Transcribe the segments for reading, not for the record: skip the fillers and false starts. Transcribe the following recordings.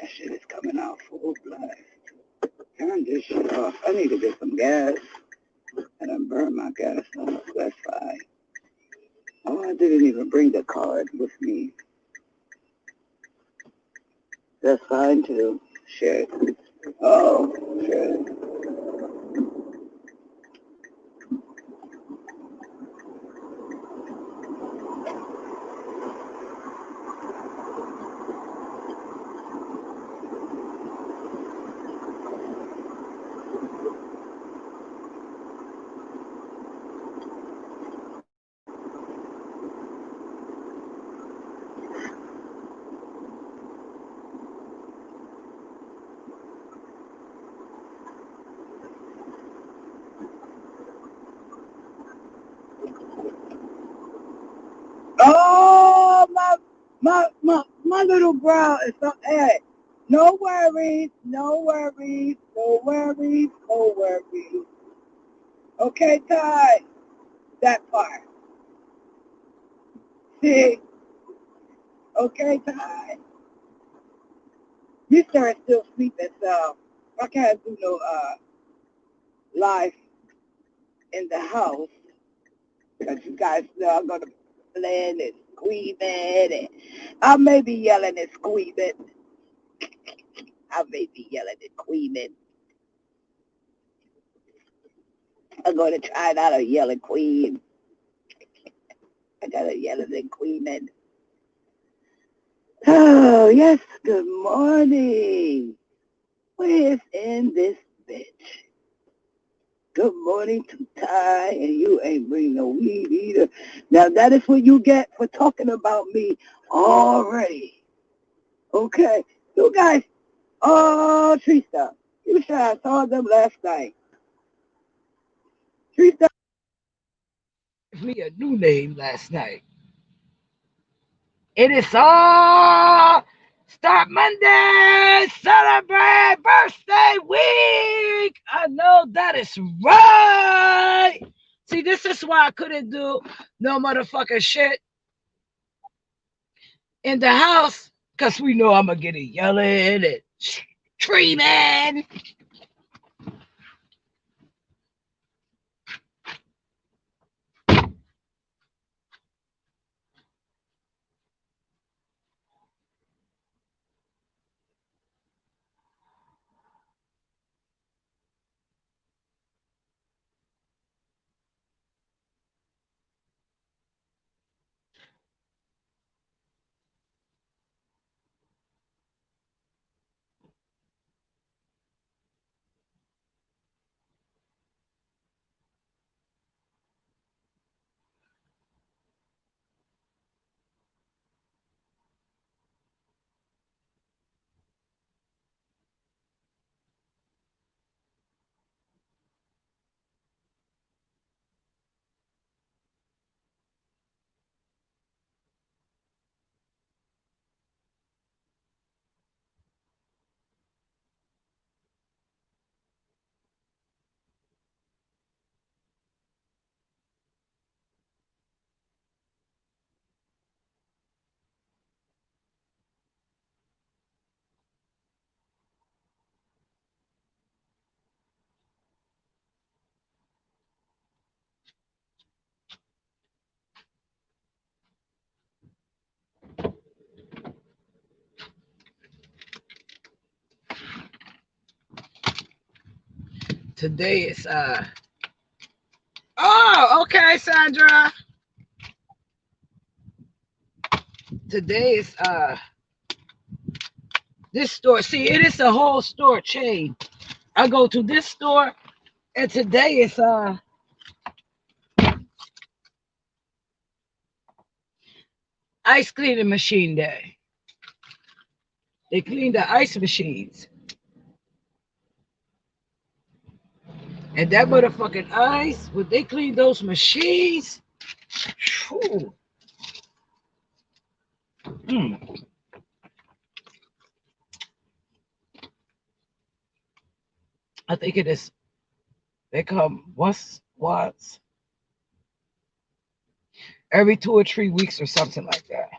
That shit is coming out full blast. Turn this shit off. I need to get some gas. I done burned my gas off. That's fine. Oh, I didn't even bring the card with me. That's fine too. Shit. Oh, shit. Oh, my little bro is so, hey, no worries, no worries, no worries, no worries. Okay, Ty, that part. See, okay, Ty. You sir is still sleeping, so I can't do no live in the house because you guys know I'm gonna blend and squeeze it, and I may be yelling and squeezing. I may be yelling and squeezing. I'm gonna try not to yell and queen. I gotta yell and queen. Oh yes, good morning. Who is in this bitch? Good morning to Ty, and you ain't bring no weed either. Now that is what you get for talking about me already. Okay, you guys. Oh, Trista, you should have saw them last night. Trista gave me a new name last night. It is all start Monday, celebrate birthday week. I know that is right. See, this is why I couldn't do no motherfucking shit in the house, because we know I'm going to get it yelling and screaming. Today is oh, okay, Sandra. Today is this store. See, it is a whole store chain. I go to this store, and today is ice cleaning machine day. They clean the ice machines. And that motherfucking ice, when they clean those machines, whew, mm, I think it is, they come once every 2 or 3 weeks or something like that.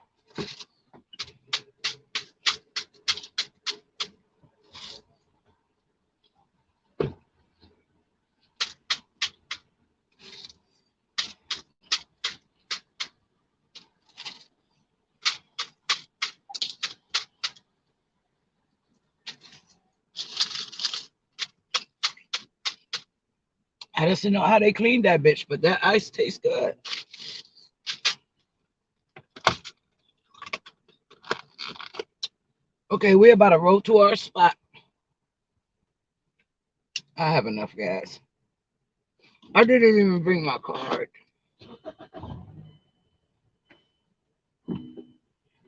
I just don't know how they clean that bitch, but that ice tastes good. Okay, we're about to roll to our spot. I have enough gas. I didn't even bring my card.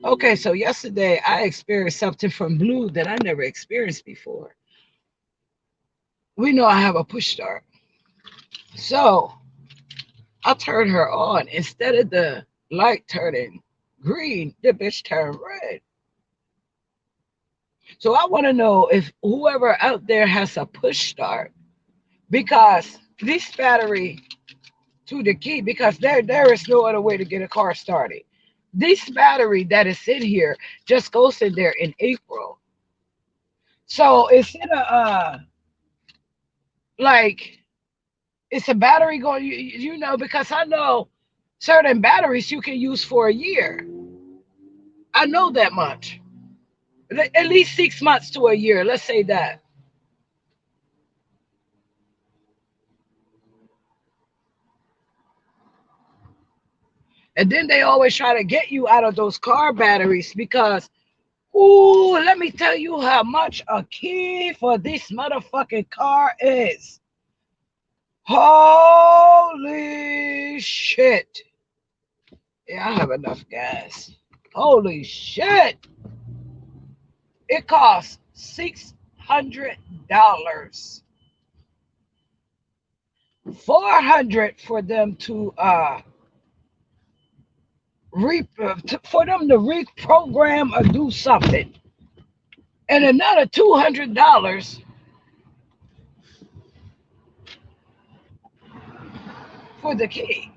Okay, so yesterday I experienced something from Blue that I never experienced before. We know I have a push start. So I turned her on. Instead of the light turning green, the bitch turned red. So I want to know if whoever out there has a push start, because this battery to the key, because there is no other way to get a car started. This battery that is in here just goes in there in April. So instead of like it's a battery going, you know, because I know certain batteries you can use for a year. I know that much. At least 6 months to a year. Let's say that. And then they always try to get you out of those car batteries because, ooh, let me tell you how much a key for this motherfucking car is. Holy shit. Yeah, I have enough gas. Holy shit. It costs $600. 400 for them to for them to reprogram or do something, and another $200 for the key.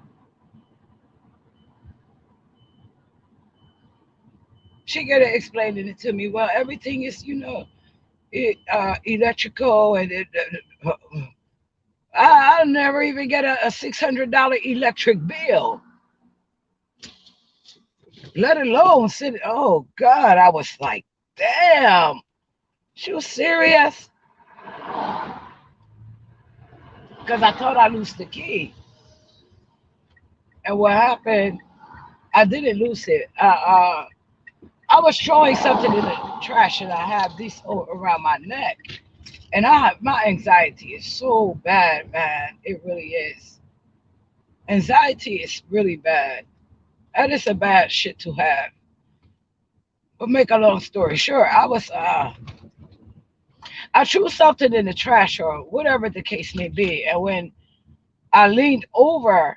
She gotta explain it to me. Well, everything is, electrical, and I'll never even get a $600 electric bill, let alone sit. Oh God, I was like, damn, she was serious, because I thought I lost the key, and what happened? I didn't lose it. I was throwing something in the trash, and I have this around my neck, and my anxiety is so bad, man. It really is. Anxiety is really bad. That is a bad shit to have. But make a long story short, I threw something in the trash or whatever the case may be, and when I leaned over,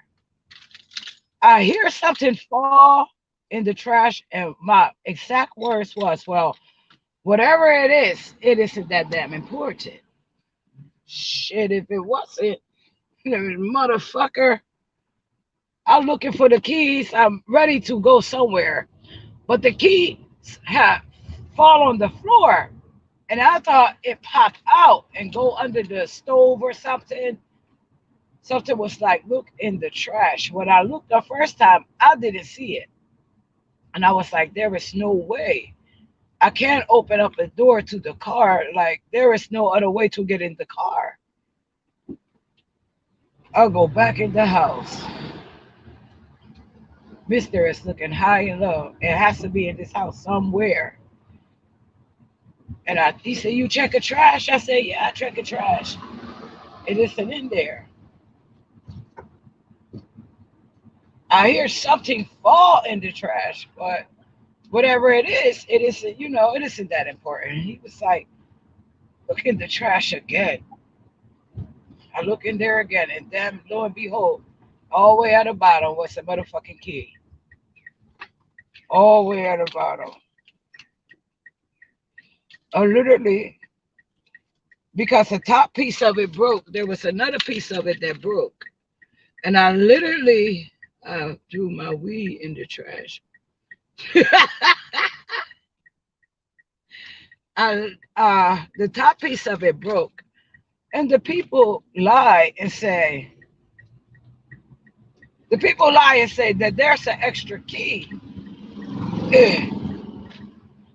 I hear something fall in the trash, and my exact words was, "Well, whatever it isn't that damn important." Shit, if it wasn't, motherfucker, I'm looking for the keys. I'm ready to go somewhere, but the keys have fall on the floor, and I thought it popped out and go under the stove or something. Something was like, look in the trash. When I looked the first time, I didn't see it, and I was like, there is no way. I can't open up a door to the car. Like, there is no other way to get in the car. I'll go back in the house. Mister is looking high and low. It has to be in this house somewhere. And he said, you check a trash? I said, yeah, I check a trash. It isn't in there. I hear something fall in the trash, but whatever it isn't, it isn't that important. He was like, look in the trash again. I look in there again, and then lo and behold, all the way at the bottom was the motherfucking key. All the way at the bottom. Literally, because the top piece of it broke, there was another piece of it that broke. And I literally threw my weed in the trash. The top piece of it broke. And the people lie and say that there's an extra key.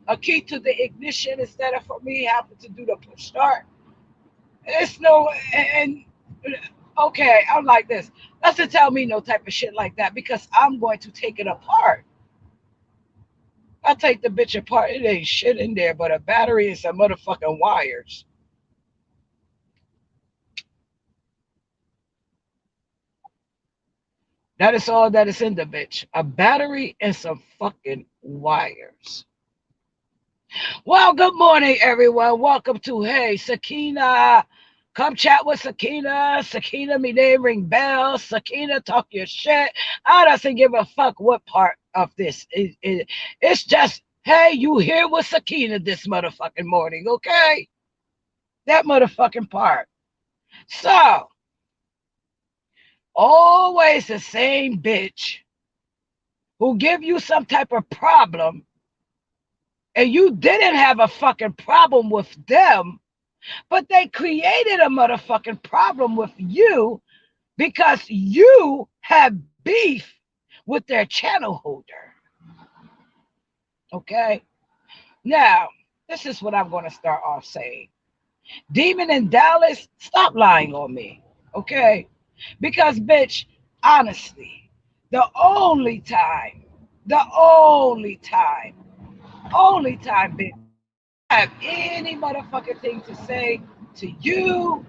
A key to the ignition instead of for me having to do the push start. It's no, and Okay, I'm like this. Doesn't tell me no type of shit like that because I'm going to take it apart. I take the bitch apart. It ain't shit in there but a battery and some motherfucking wires. That is all that is in the bitch. A battery and some fucking wires. Well, good morning, everyone. Welcome to Hey Sakina. Come chat with Sakina. Sakina, me name ring bells. Sakina, talk your shit. I doesn't give a fuck what part of this is. It's just, hey, you here with Sakina this motherfucking morning, okay? That motherfucking part. So, always the same bitch who give you some type of problem and you didn't have a fucking problem with them, but they created a motherfucking problem with you because you have beef with their channel holder. Okay? Now, this is what I'm going to start off saying. Demon in Dallas, stop lying on me. Okay? Because, bitch, honestly, the only time, bitch, I have any motherfucking thing to say to you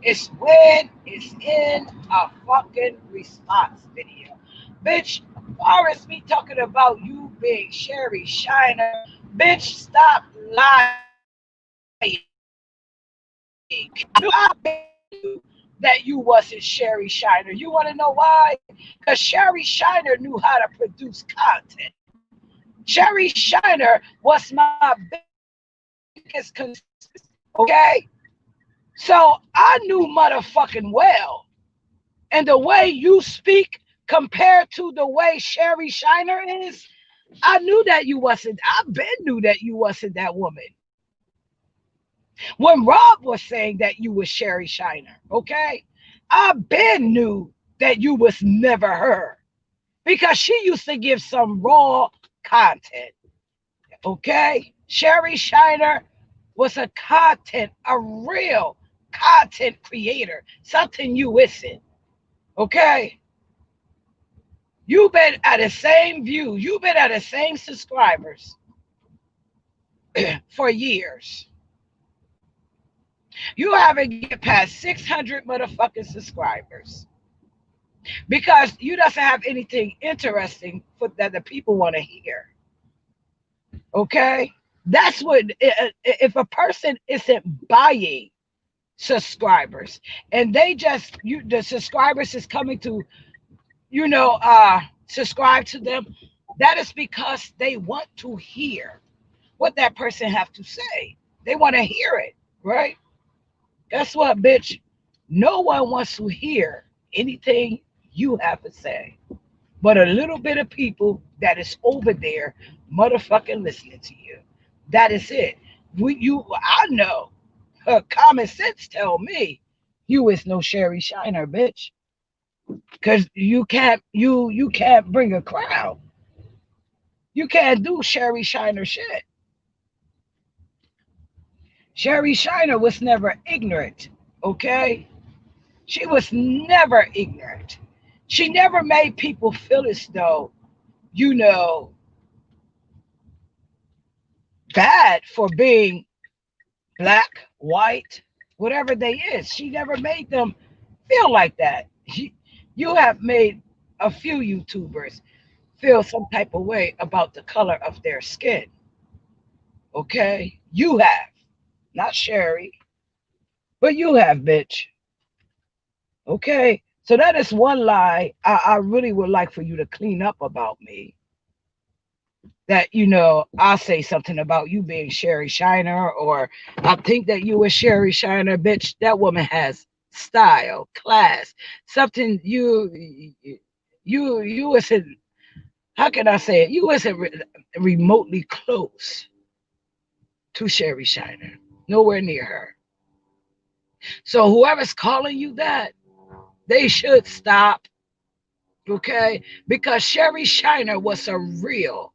is when it's in a fucking response video. Bitch, far as me talking about you being Sherry Shiner, bitch, stop lying. That you wasn't Sherry Shiner. You want to know why? Because Sherry Shiner knew how to produce content. Sherry Shiner was my biggest concern. Okay? So I knew motherfucking well. And the way you speak compared to the way Sherry Shiner is, I knew that you wasn't. I been knew that you wasn't that woman. When Rob was saying that you was Sherry Shiner, okay, I been knew that you was never her because she used to give some raw content. Okay, Sherry Shiner was a real content creator, something you isn't. Okay, you've been at the same view, you've been at the same subscribers for years. You haven't get past 600 motherfucking subscribers because you doesn't have anything interesting for that the people want to hear. Okay, that's what if a person isn't buying subscribers and they just you the subscribers is coming to subscribe to them, that is because they want to hear what that person have to say. They want to hear it, right? Guess what, bitch? No one wants to hear anything you have to say, but a little bit of people that is over there motherfucking listening to you. That is it. I know. Common sense tell me you is no Sherry Shiner, bitch. Cause you can't bring a crowd. You can't do Sherry Shiner shit. Sherry Shiner was never ignorant, okay? She was never ignorant. She never made people feel as though, you know, bad for being black, white, whatever they is. She never made them feel like that. You have made a few YouTubers feel some type of way about the color of their skin. Okay? You have. Not Sherry, but you have, bitch. Okay? So that is one lie I really would like for you to clean up about me. That, I'll say something about you being Sherry Shiner, or I think that you were Sherry Shiner, bitch. That woman has style, class, something you wasn't, how can I say it? You wasn't remotely close to Sherry Shiner. Nowhere near her. So whoever's calling you that, they should stop, okay? Because Sherry Shiner was a real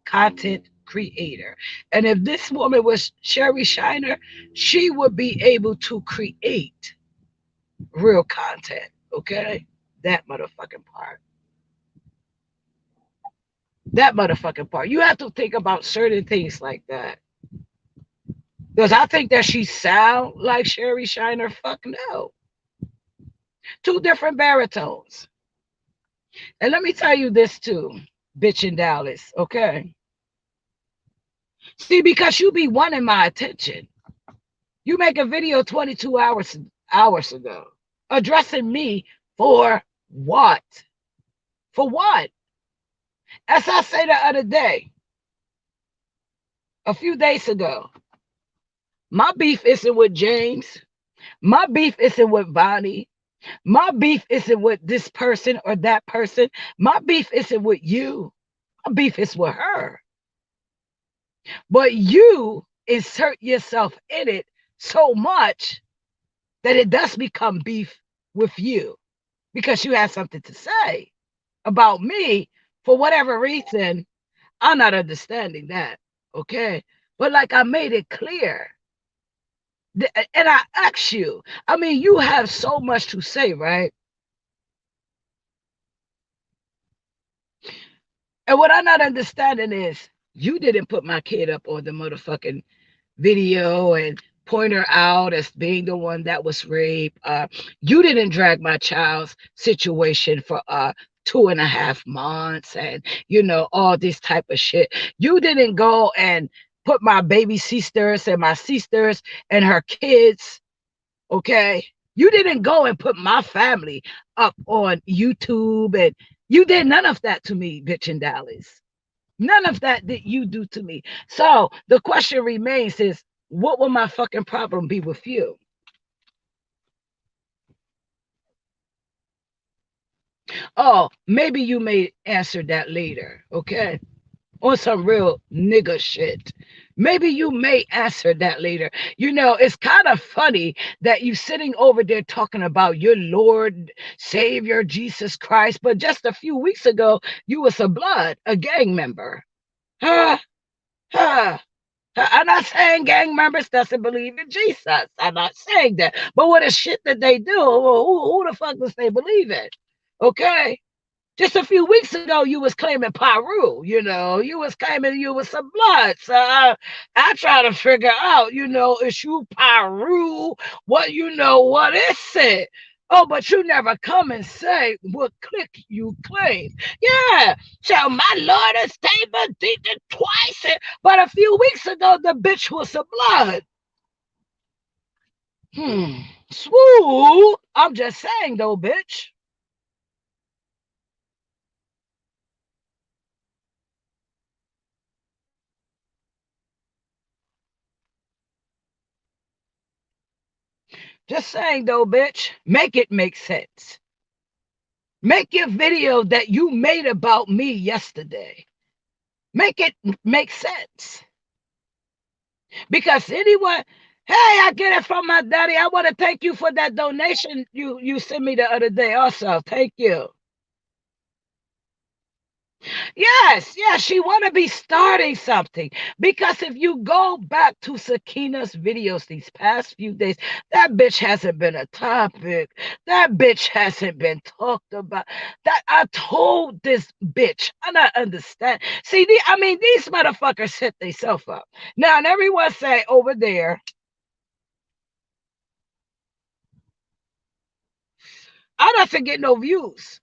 content creator. And if this woman was Sherry Shiner, she would be able to create real content. Okay? That motherfucking part. That motherfucking part. You have to think about certain things like that. Does I think that she sound like Sherry Shiner? Fuck no. Two different baritones. And let me tell you this too, bitch in Dallas, okay? See, because you be wanting my attention. You make a video 22 hours ago addressing me for what? For what? As I say the other day, a few days ago, my beef isn't with James. My beef isn't with Bonnie. My beef isn't with this person or that person. My beef isn't with you. My beef is with her. But you insert yourself in it so much that it does become beef with you because you have something to say about me for whatever reason. I'm not understanding that. Okay. But like I made it clear, and I ask you, I mean, you have so much to say, right? And what I'm not understanding is you didn't put my kid up on the motherfucking video and point her out as being the one that was raped. You didn't drag my child's situation for 2.5 months and all this type of shit. You didn't go and put my baby sisters and my sisters and her kids, okay? You didn't go and put my family up on YouTube, and you did none of that to me, bitch in Dallas. None of that did you do to me. So the question remains is, what will my fucking problem be with you? Oh, maybe you may answer that later, okay? On some real nigga shit. Maybe you may answer that later. It's kind of funny that you sitting over there talking about your Lord, Savior, Jesus Christ, but just a few weeks ago, you was a gang member. Huh? Huh? I'm not saying gang members doesn't believe in Jesus. I'm not saying that. But what the shit that they do, who the fuck does they believe in? Okay? Just a few weeks ago, you was claiming Paru, you was claiming you was some blood. So I try to figure out, is you Paru? What is it? Oh, but you never come and say what clique you claim. Yeah, so my Lord and Savior did it twice. But a few weeks ago, the bitch was a blood. Swoo. I'm just saying, though, bitch. Just saying, though, bitch. Make it make sense. Make your video that you made about me yesterday. Make it make sense. Because anyone, hey, I get it from my daddy. I want to thank you for that donation you sent me the other day also. Thank you. Yes, she want to be starting something. Because if you go back to Sakina's videos these past few days, that bitch hasn't been a topic. That bitch hasn't been talked about. That I told this bitch. I not understand. See, these motherfuckers set themselves up. Now, and everyone say over there, I'm not to get no views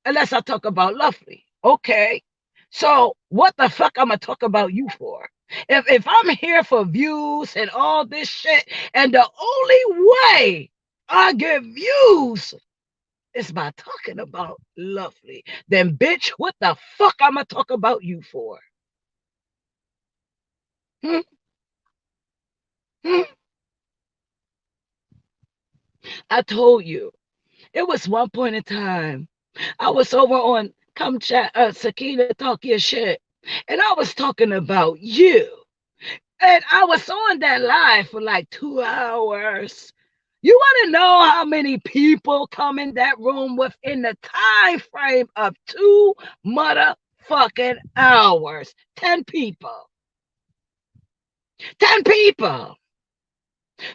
unless I talk about Lovely. Okay. So what the fuck I'm gonna talk about you for? If I'm here for views and all this shit, and the only way I get views is by talking about Lovely, then bitch, what the fuck I'm gonna talk about you for? Hmm? Hmm? I told you, it was one point in time. I was over on Come Chat, Sakina Talk Your Shit, and I was talking about you. And I was on that live for like 2 hours. You want to know how many people come in that room within the time frame of 2 motherfucking hours? 10 people. 10 people.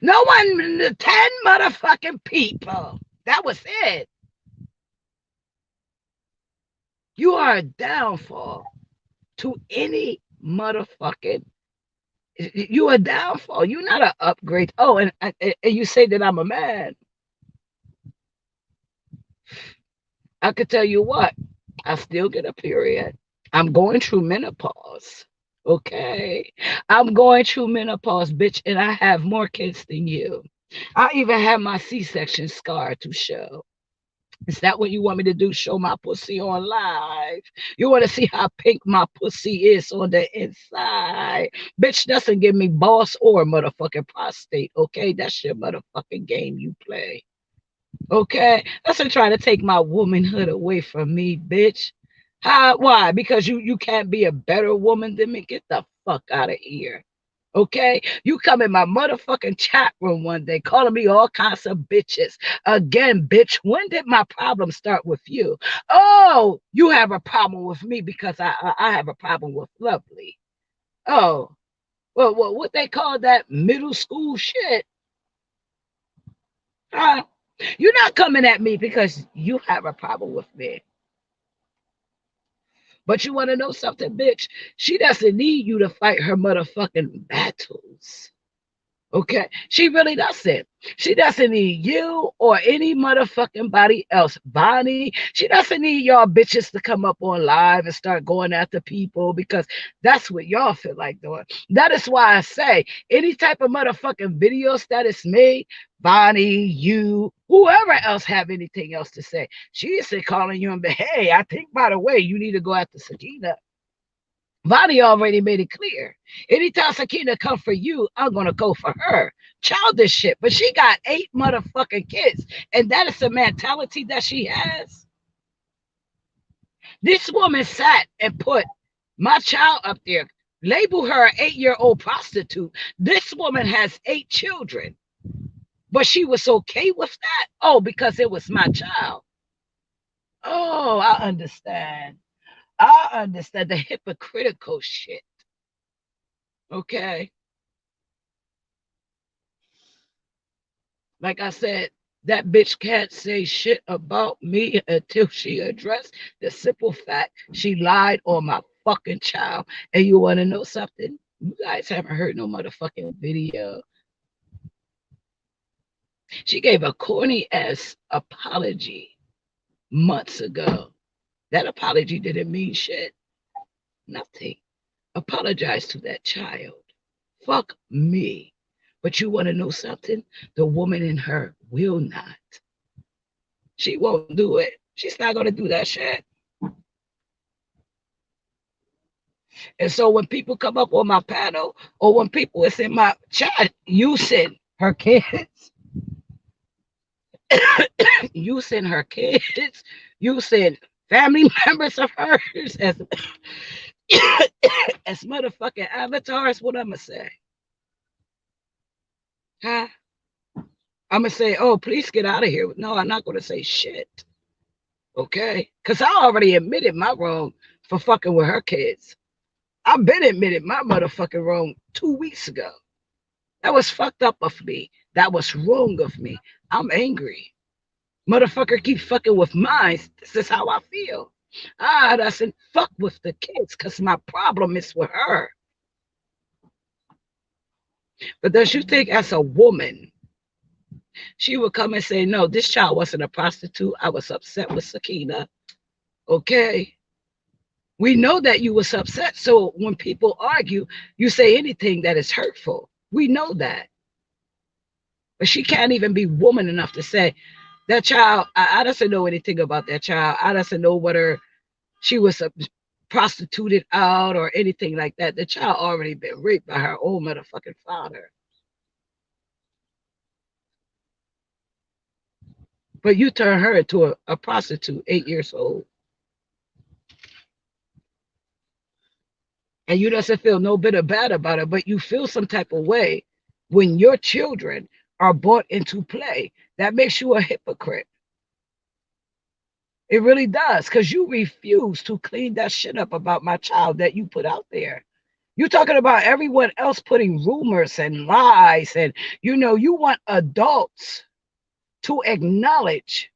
No one, 10 motherfucking people. That was it. You are a downfall to any motherfucking. You a downfall. You're not an upgrade. Oh, and you say that I'm a man. I could tell you what. I still get a period. I'm going through menopause. Okay. I'm going through menopause, bitch, and I have more kids than you. I even have my C-section scar to show. Is that what you want me to do? Show my pussy on live? You want to see how pink my pussy is on the inside? Bitch doesn't give me boss or motherfucking prostate. Okay, that's your motherfucking game you play. Okay, that's not trying to take my womanhood away from me, bitch. How? Why? Because you can't be a better woman than me. Get the fuck out of here. Okay, you come in my motherfucking chat room one day calling me all kinds of bitches. Again, bitch, when did my problem start with you? Oh, you have a problem with me because I have a problem with Lovely. Oh, well, what they call that middle school shit? Uh, you're not coming at me because you have a problem with me. But you want to know something, bitch? She doesn't need you to fight her motherfucking battles. Okay, she really doesn't. She doesn't need you or any motherfucking body else. Bonnie, she doesn't need y'all bitches to come up on live and start going after people because that's what y'all feel like doing. That is why I say any type of motherfucking videos that is made, Bonnie, you, whoever else have anything else to say, she isn't calling you and be, hey, I think by the way, you need to go after Sakina. Vonnie already made it clear. Anytime Sakina come for you, I'm gonna go for her. Childish shit. But she got 8 motherfucking kids. And that is the mentality that she has. This woman sat and put my child up there, label her an 8-year-old prostitute. This woman has 8 children. But she was okay with that? Oh, because it was my child. Oh, I understand. I understand the hypocritical shit. Okay. Like I said, that bitch can't say shit about me until she addressed the simple fact she lied on my fucking child. And you want to know something? You guys haven't heard no motherfucking video. She gave a corny ass apology months ago. That apology didn't mean shit. Nothing. Apologize to that child. Fuck me. But you want to know something? The woman in her will not. She won't do it. She's not going to do that shit. And so when people come up on my panel or when people is in my chat using her kids, using her kids, using family members of hers as as motherfucking avatars, what I'm gonna say? Huh? I'm gonna say, oh, please get out of here. No, I'm not gonna say shit. Okay? Because I already admitted my wrong for fucking with her kids. I've been admitted my motherfucking wrong 2 weeks ago. That was fucked up of me. That was wrong of me. I'm angry. Motherfucker keep fucking with mine. This is how I feel. I doesn't fuck with the kids because my problem is with her. But does you think as a woman, she would come and say, no, this child wasn't a prostitute. I was upset with Sakina. Okay. We know that you was upset. So when people argue, you say anything that is hurtful. We know that. But she can't even be woman enough to say, that child, I doesn't know anything about that child. I doesn't know whether she was prostituted out or anything like that. The child already been raped by her own motherfucking father. But you turn her into a prostitute, 8 years old. And you doesn't feel no bit of bad about it, but you feel some type of way when your children are brought into play. That makes you a hypocrite. It really does, because you refuse to clean that shit up about my child that you put out there. You're talking about everyone else putting rumors and lies, and you want adults to acknowledge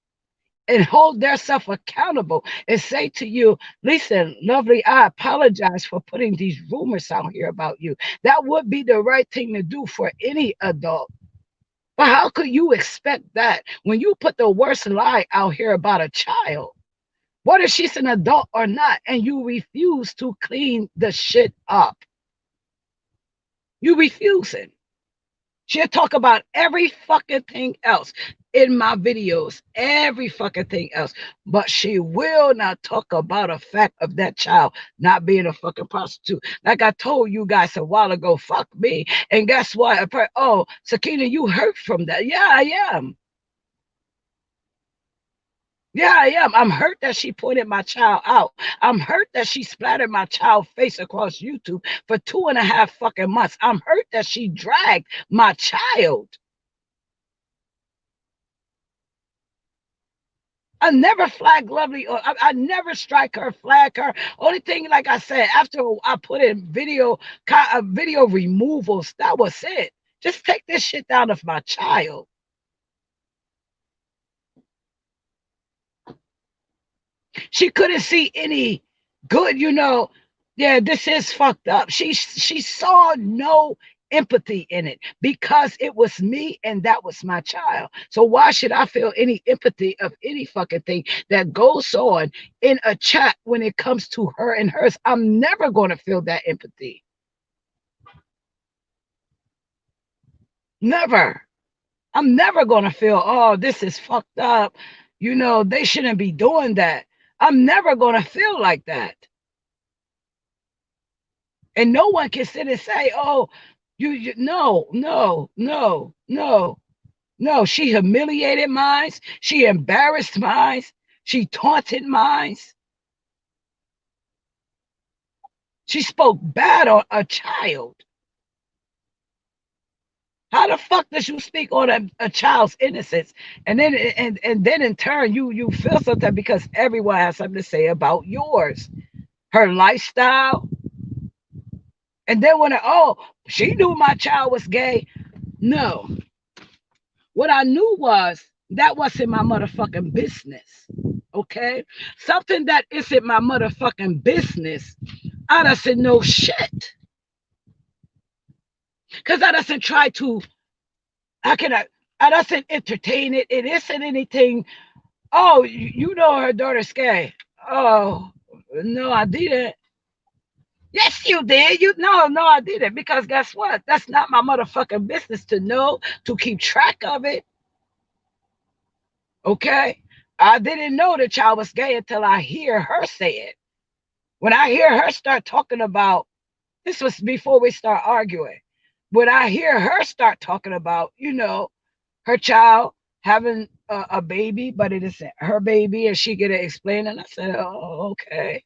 and hold themselves accountable and say to you, listen, lovely, I apologize for putting these rumors out here about you. That would be the right thing to do for any adult. But how could you expect that when you put the worst lie out here about a child? Whether she's an adult or not, and you refuse to clean the shit up. You refusing. She'll talk about every fucking thing else in my videos, every fucking thing else. But she will not talk about a fact of that child not being a fucking prostitute. Like I told you guys a while ago, fuck me. And guess what? Oh, Sakina, you hurt from that. Yeah, I am. Yeah, I am. I'm hurt that she pointed my child out. I'm hurt that she splattered my child's face across YouTube for 2.5 fucking months. I'm hurt that she dragged my child. I never flag Lovely, or I never strike her, flag her. Only thing, like I said, after I put in video removals, that was it. Just take this shit down of my child. She couldn't see any good, Yeah, this is fucked up. She saw no empathy in it because it was me and that was my child. So why should I feel any empathy of any fucking thing that goes on in a chat when it comes to her and hers? I'm never going to feel that empathy. Never. I'm never going to feel, oh, this is fucked up. They shouldn't be doing that. I'm never going to feel like that. And no one can sit and say, oh, no. She humiliated mine. She embarrassed mine. She taunted mine. She spoke bad on a child. How the fuck does you speak on a child's innocence? And then in turn you feel something because everyone has something to say about yours, her lifestyle. And then when she knew my child was gay. No. What I knew was that wasn't my motherfucking business. Okay? Something that isn't my motherfucking business, I doesn't know shit. Because I doesn't try to, I doesn't entertain it. It isn't anything. Oh, her daughter's gay. Oh, no, I didn't. Yes, you did. No, I didn't. Because guess what? That's not my motherfucking business to know, to keep track of it. Okay? I didn't know the child was gay until I hear her say it. When I hear her start talking about, this was before we start arguing. When I hear her start talking about, her child having a baby, but it isn't her baby, and she get to explain, and I said, oh, okay.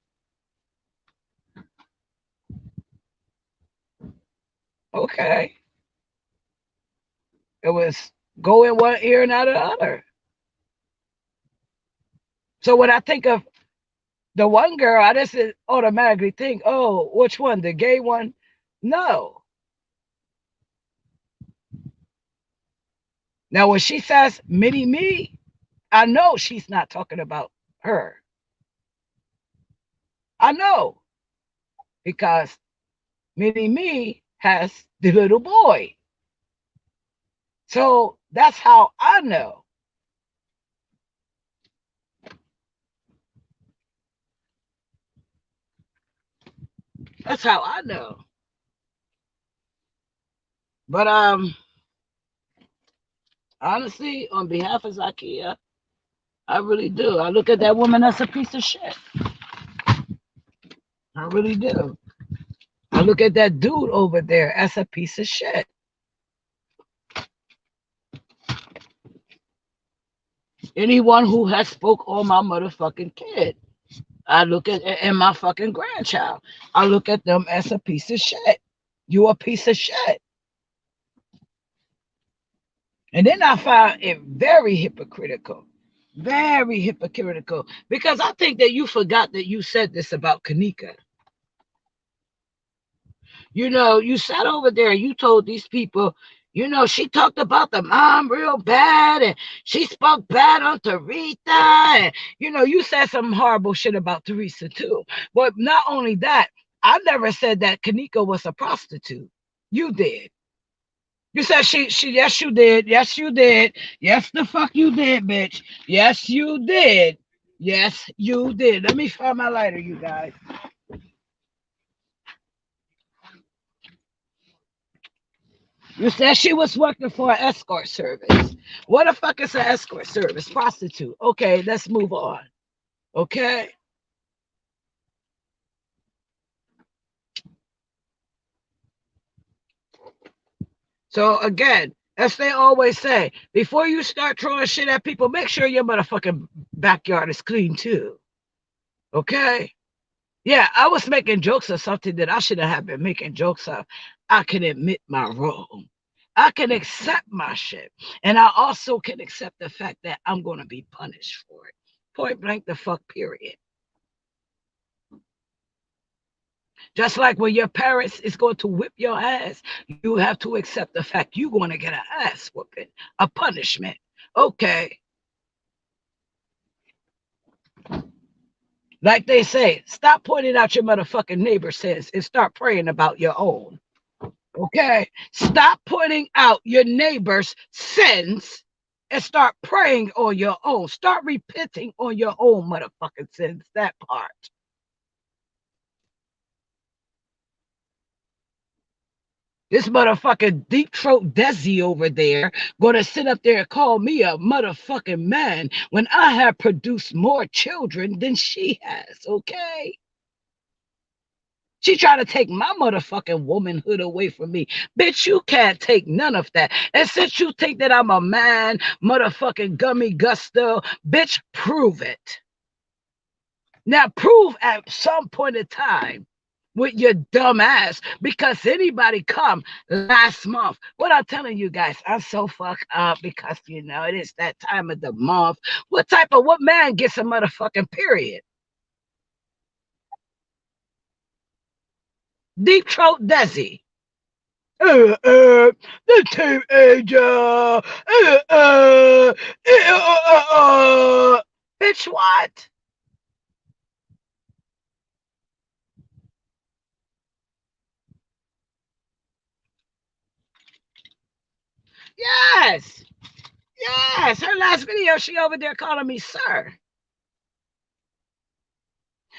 Okay. It was go in one ear and out of the other. So when I think of the one girl, I just automatically think, oh, which one? The gay one? No. Now, when she says mini me, I know she's not talking about her. I know. Because mini me has the little boy. So that's how I know. That's how I know. But honestly, on behalf of Zakia, I really do. I look at that woman as a piece of shit. I really do. I look at that dude over there as a piece of shit. Anyone who has spoke on my motherfucking kid, I look at, and my fucking grandchild, I look at them as a piece of shit. You a piece of shit. And then I find it very hypocritical. Very hypocritical. Because I think that you forgot that you said this about Kanika. You sat over there and you told these people, You know, she talked about the mom real bad, and she spoke bad on Teresa. And, you know, you said some horrible shit about Teresa too. But not only that, I never said that Kanika was a prostitute. You did. You said yes, you did. Yes, you did. Yes, the fuck you did, bitch. Yes, you did. Yes, you did. Let me find my lighter, you guys. You said she was working for an escort service. What the fuck is an escort service? Prostitute. Okay, let's move on. Okay. So again, as they always say, before you start throwing shit at people, make sure your motherfucking backyard is clean too. Okay. Yeah, I was making jokes of something that I shouldn't have been making jokes of. I can admit my wrong. I can accept my shit. And I also can accept the fact that I'm going to be punished for it. Point blank the fuck period. Just like when your parents is going to whip your ass, you have to accept the fact you're going to get an ass whooping, a punishment. Okay. Like they say, stop pointing out your motherfucking neighbor's sins and start praying about your own. Okay? Stop pointing out your neighbor's sins and start praying on your own. Start repenting on your own motherfucking sins. That part. This motherfucking deep throat Desi over there gonna sit up there and call me a motherfucking man when I have produced more children than she has, okay? She trying to take my motherfucking womanhood away from me. Bitch, you can't take none of that. And since you think that I'm a man, motherfucking gummy gusto, bitch, prove it. Now prove at some point in time with your dumb ass, because anybody come last month. What I'm telling you guys, I'm so fucked up because you know it is that time of the month. What man gets a motherfucking period? Deep throat Desi. The teenager. Bitch, what? Yes. Yes. Her last video, she over there calling me sir.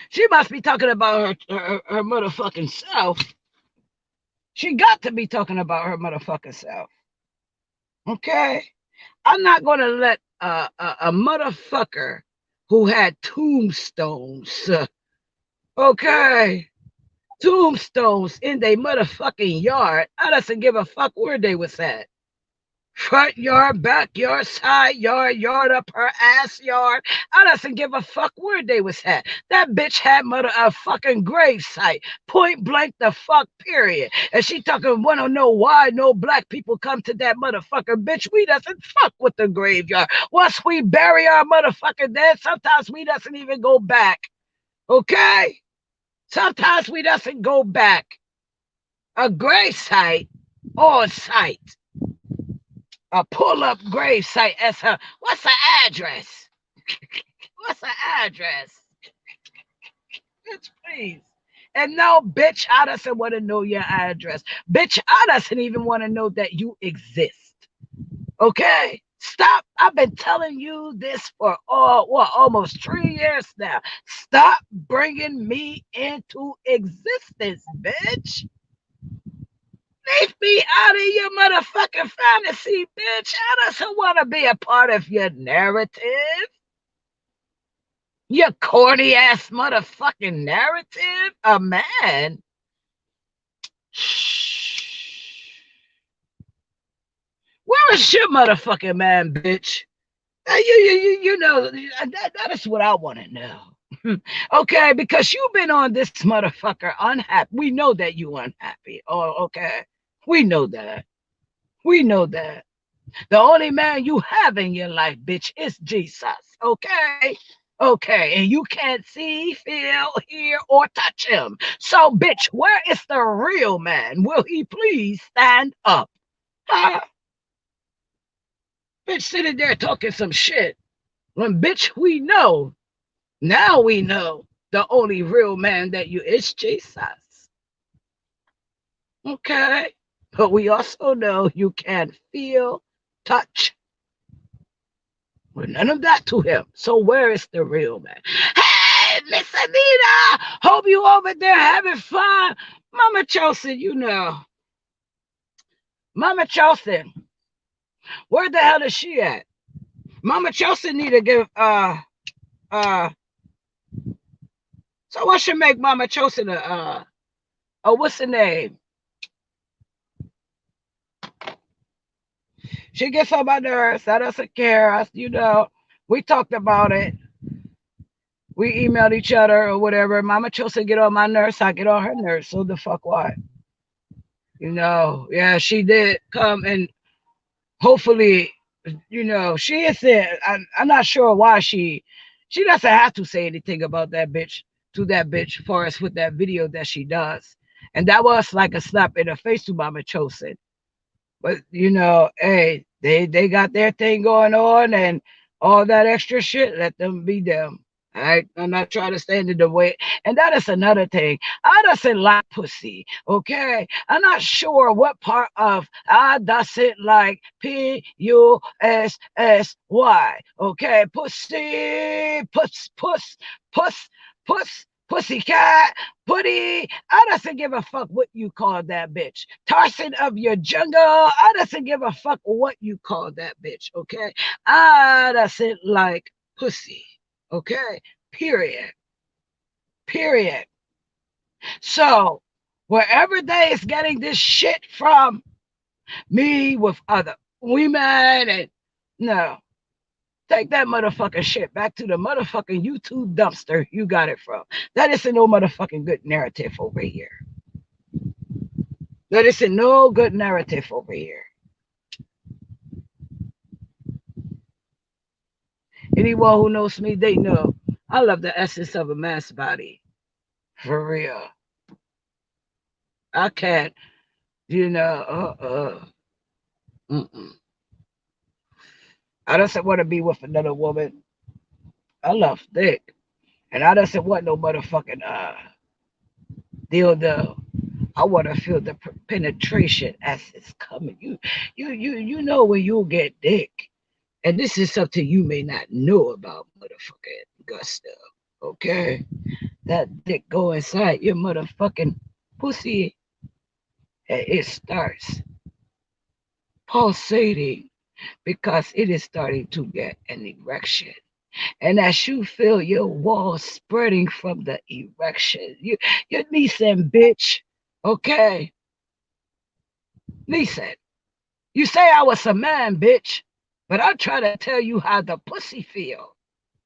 She must be talking about her motherfucking self. She got to be talking about her motherfucking self. Okay? I'm not going to let a motherfucker who had tombstones, okay, tombstones in their motherfucking yard. I doesn't give a fuck where they was at. Front yard, backyard, side yard, yard up her ass yard. I doesn't give a fuck where they was at. That bitch had a fucking grave site. Point blank the fuck period. And she talking wanna know why no black people come to that motherfucker. Bitch, we doesn't fuck with the graveyard. Once we bury our motherfucker dead, sometimes we doesn't even go back. Okay? Sometimes we doesn't go back. A grave site on site. A pull-up grave site as her. What's the address? What's the address? Bitch, please. And no, bitch, I doesn't want to know your address. Bitch, I doesn't even want to know that you exist. Okay? Stop. I've been telling you this for almost 3 years now. Stop bringing me into existence, bitch. Leave me out of your motherfucking fantasy, bitch. I don't want to be a part of your narrative. Your corny ass motherfucking narrative. A man. Shh. Where is your motherfucking man, bitch? You know, that is what I want to know. Okay, because you've been on this motherfucker unhappy. We know that you unhappy. Oh, okay. We know that. We know that. The only man you have in your life, bitch, is Jesus. Okay? Okay. And you can't see, feel, hear, or touch him. So, bitch, where is the real man? Will he please stand up? Huh? Bitch sitting there talking some shit. When bitch, we know. Now we know the only real man that you is Jesus. Okay? But we also know you can't feel, touch, or none of that to him. So where is the real man? Hey, Miss Anita! Hope you over there having fun. Mama Chelsea, you know. Mama Chelsea, where the hell is she at? Mama Chelsea need to give so I should make Mama Chelsea the what's the name? She gets on my nerves. That doesn't care. You know, we talked about it. We emailed each other or whatever. Mama Chelsea get on my nerves. I get on her nerves. So the fuck what? You know, yeah, she did come and hopefully, you know, she is there. I'm not sure why she doesn't have to say anything about that bitch to that bitch for us with that video that she does. And that was like a slap in the face to Mama Chosen. But you know, hey, they got their thing going on and all that extra shit. Let them be them. All right, I'm not trying to stand in the way. And that is another thing. I doesn't like pussy. Okay, I'm not sure what part of I doesn't like PUSSY. Okay, pussy, puss, pussycat, putty. I doesn't give a fuck what you call that bitch. Tarzan of your jungle. I doesn't give a fuck what you call that bitch. Okay, I doesn't like pussy. Okay, period. Period. So wherever they is getting this shit from, me with other women and no. Take that motherfucking shit back to the motherfucking YouTube dumpster you got it from. That isn't no motherfucking good narrative over here. That isn't no good narrative over here. Anyone who knows me, they know I love the essence of a man's body. For real. I can't, you know, I doesn't want to be with another woman. I love dick. And I doesn't want no motherfucking dildo. I want to feel the penetration as it's coming. You know when you get dick, and this is something you may not know about, motherfucking gusto. Okay, that dick go inside your motherfucking pussy, and it starts pulsating because it is starting to get an erection. And as you feel your walls spreading from the erection, you listen, bitch. Okay, listen. You say I was a man, bitch, but I try to tell you how the pussy feel.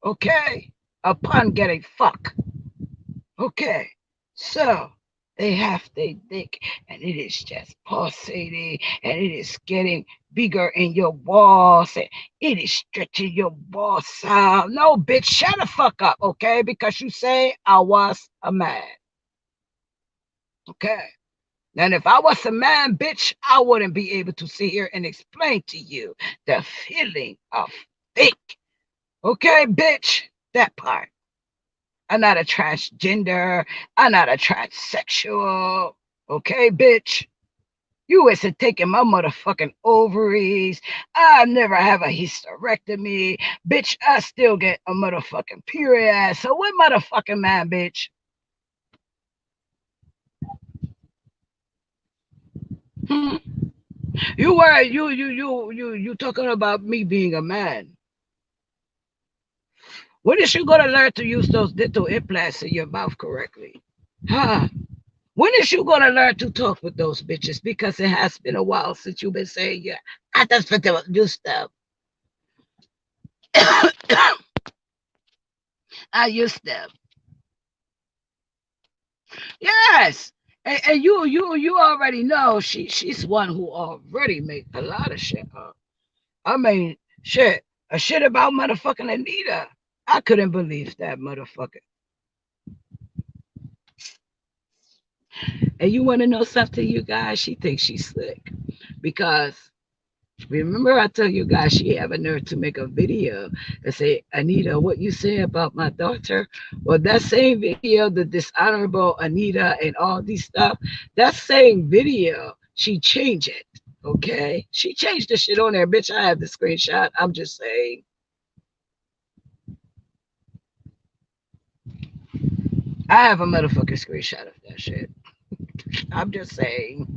Okay, upon getting fucked. Okay, so they have their dick, and it is just pulsating, and it is getting bigger in your walls, and it is stretching your balls out. No, bitch, shut the fuck up, okay? Because you say I was a man. Okay. And if I was a man, bitch, I wouldn't be able to sit here and explain to you the feeling of dick. Okay, bitch, that part. I'm not a transgender. I'm not a transsexual. Okay, bitch. You isn't taking my motherfucking ovaries. I never have a hysterectomy. Bitch, I still get a motherfucking period. So what motherfucking man, bitch? Hmm? You talking about me being a man. When is you gonna learn to use those dental implants in your mouth correctly? Huh? When is you gonna learn to talk with those bitches? Because it has been a while since you've been saying, yeah, I just fit to do stuff. I used them. Yes. And you already know she's one who already made a lot of shit up. I mean, shit. A shit about motherfucking Anita. I couldn't believe that motherfucker. And you want to know something, you guys? She thinks she's slick because remember I told you guys she have a nerve to make a video and say, Anita, what you say about my daughter? Well, that same video, the dishonorable Anita and all these stuff, that same video, she changed it. Okay? She changed the shit on there. Bitch, I have the screenshot. I'm just saying. I have a motherfucking screenshot of that shit. I'm just saying.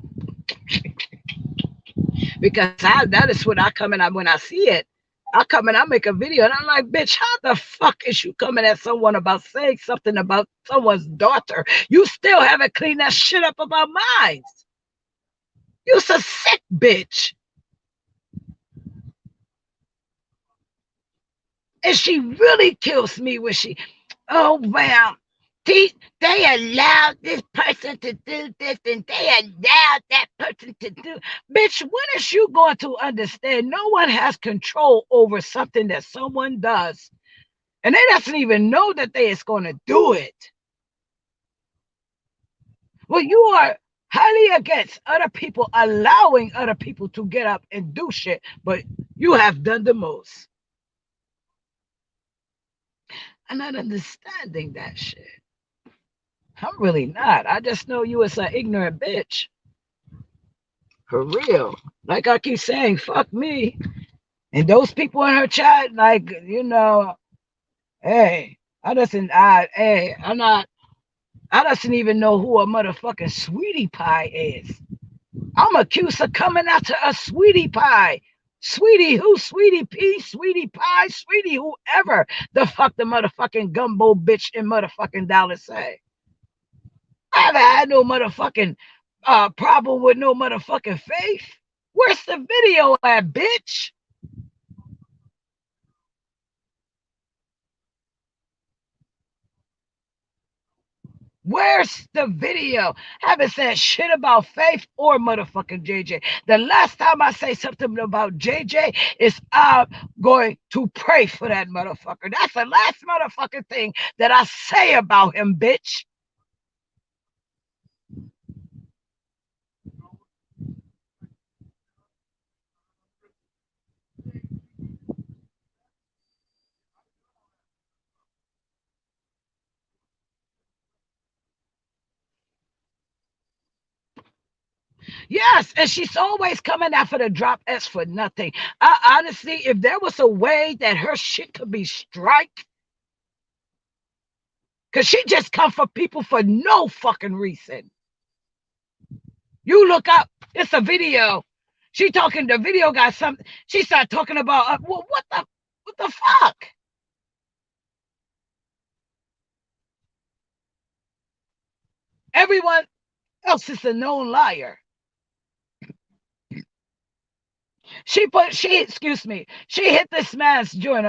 Because that is what I come in when I see it. I come and I make a video and I'm like, bitch, how the fuck is you coming at someone about saying something about someone's daughter? You still haven't cleaned that shit up about mine. You're a sick bitch. And she really kills me when she, oh, well, they allowed this person to do this and they allowed that person to do. Bitch, when is you going to understand no one has control over something that someone does and they doesn't even know that they is going to do it? Well, you are highly against other people allowing other people to get up and do shit, but you have done the most. I'm not understanding that shit. I'm really not. I just know you as an ignorant bitch. For real. Like I keep saying, fuck me. And those people in her chat, like, you know, hey, I'm not, I doesn't even know who a motherfucking sweetie pie is. I'm accused of coming after a sweetie pie. Sweetie who? Sweetie P? Sweetie pie? Sweetie whoever the fuck the motherfucking gumbo bitch in motherfucking Dallas say. I haven't had no motherfucking problem with no motherfucking faith. Where's the video at, bitch? Where's the video? Haven't said shit about Faith or motherfucking JJ. The last time I say something about JJ is I'm going to pray for that motherfucker. That's the last motherfucking thing that I say about him, bitch. Yes, and she's always coming after the drop S for nothing. Honestly, if there was a way that her shit could be striked, because she just come for people for no fucking reason. You look up, it's a video. She talking, the video got something. She started talking about, well, what the fuck? Everyone else is a known liar. She hit this man's joint.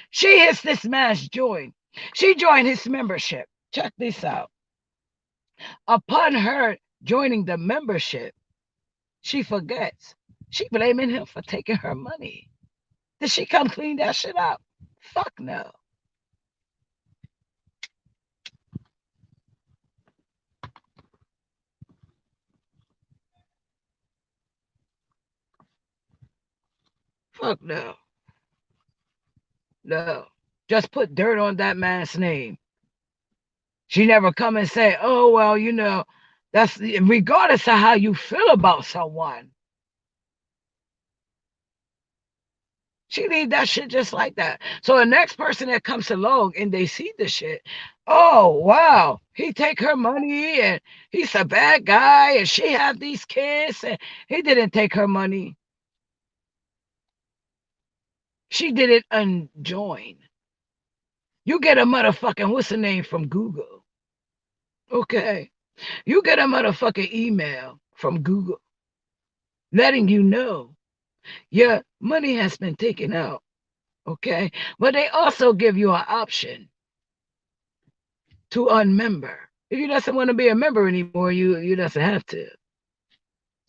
She hits this man's joint. She joined his membership. Check this out. Upon her joining the membership, she forgets. She blaming him for taking her money. Did she come clean that shit up? Fuck no. Fuck no. No. Just put dirt on that man's name. She never come and say, oh, well, you know, that's regardless of how you feel about someone. She leave that shit just like that. So the next person that comes along and they see the shit, oh, wow, he take her money and he's a bad guy and she have these kids and he didn't take her money. She didn't unjoin. You get a motherfucking, what's the name from Google? Okay. You get a motherfucking email from Google letting you know your money has been taken out. Okay. But they also give you an option to unmember. If you doesn't want to be a member anymore, you doesn't have to.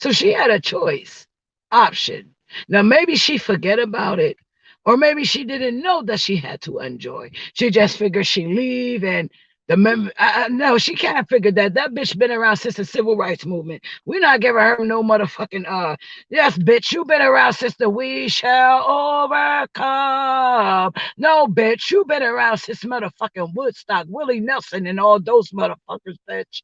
So she had a choice option. Now maybe she forget about it, or maybe she didn't know that she had to unjoin. She just figured she leave and No, she can't figure that. That bitch been around since the civil rights movement. We're not giving her no motherfucking yes, bitch, you been around since the we shall overcome. No, bitch, you been around since motherfucking Woodstock, Willie Nelson, and all those motherfuckers, bitch.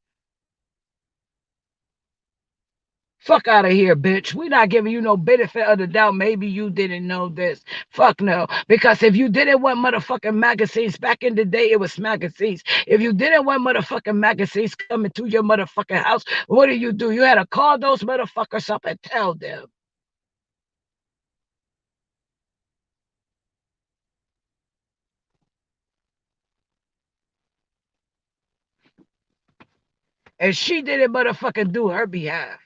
Fuck out of here, bitch. We not giving you no benefit of the doubt. Maybe you didn't know this. Fuck no. Because if you didn't want motherfucking magazines, back in the day, it was magazines. If you didn't want motherfucking magazines coming to your motherfucking house, what do? You had to call those motherfuckers up and tell them. And she didn't motherfucking do her behalf.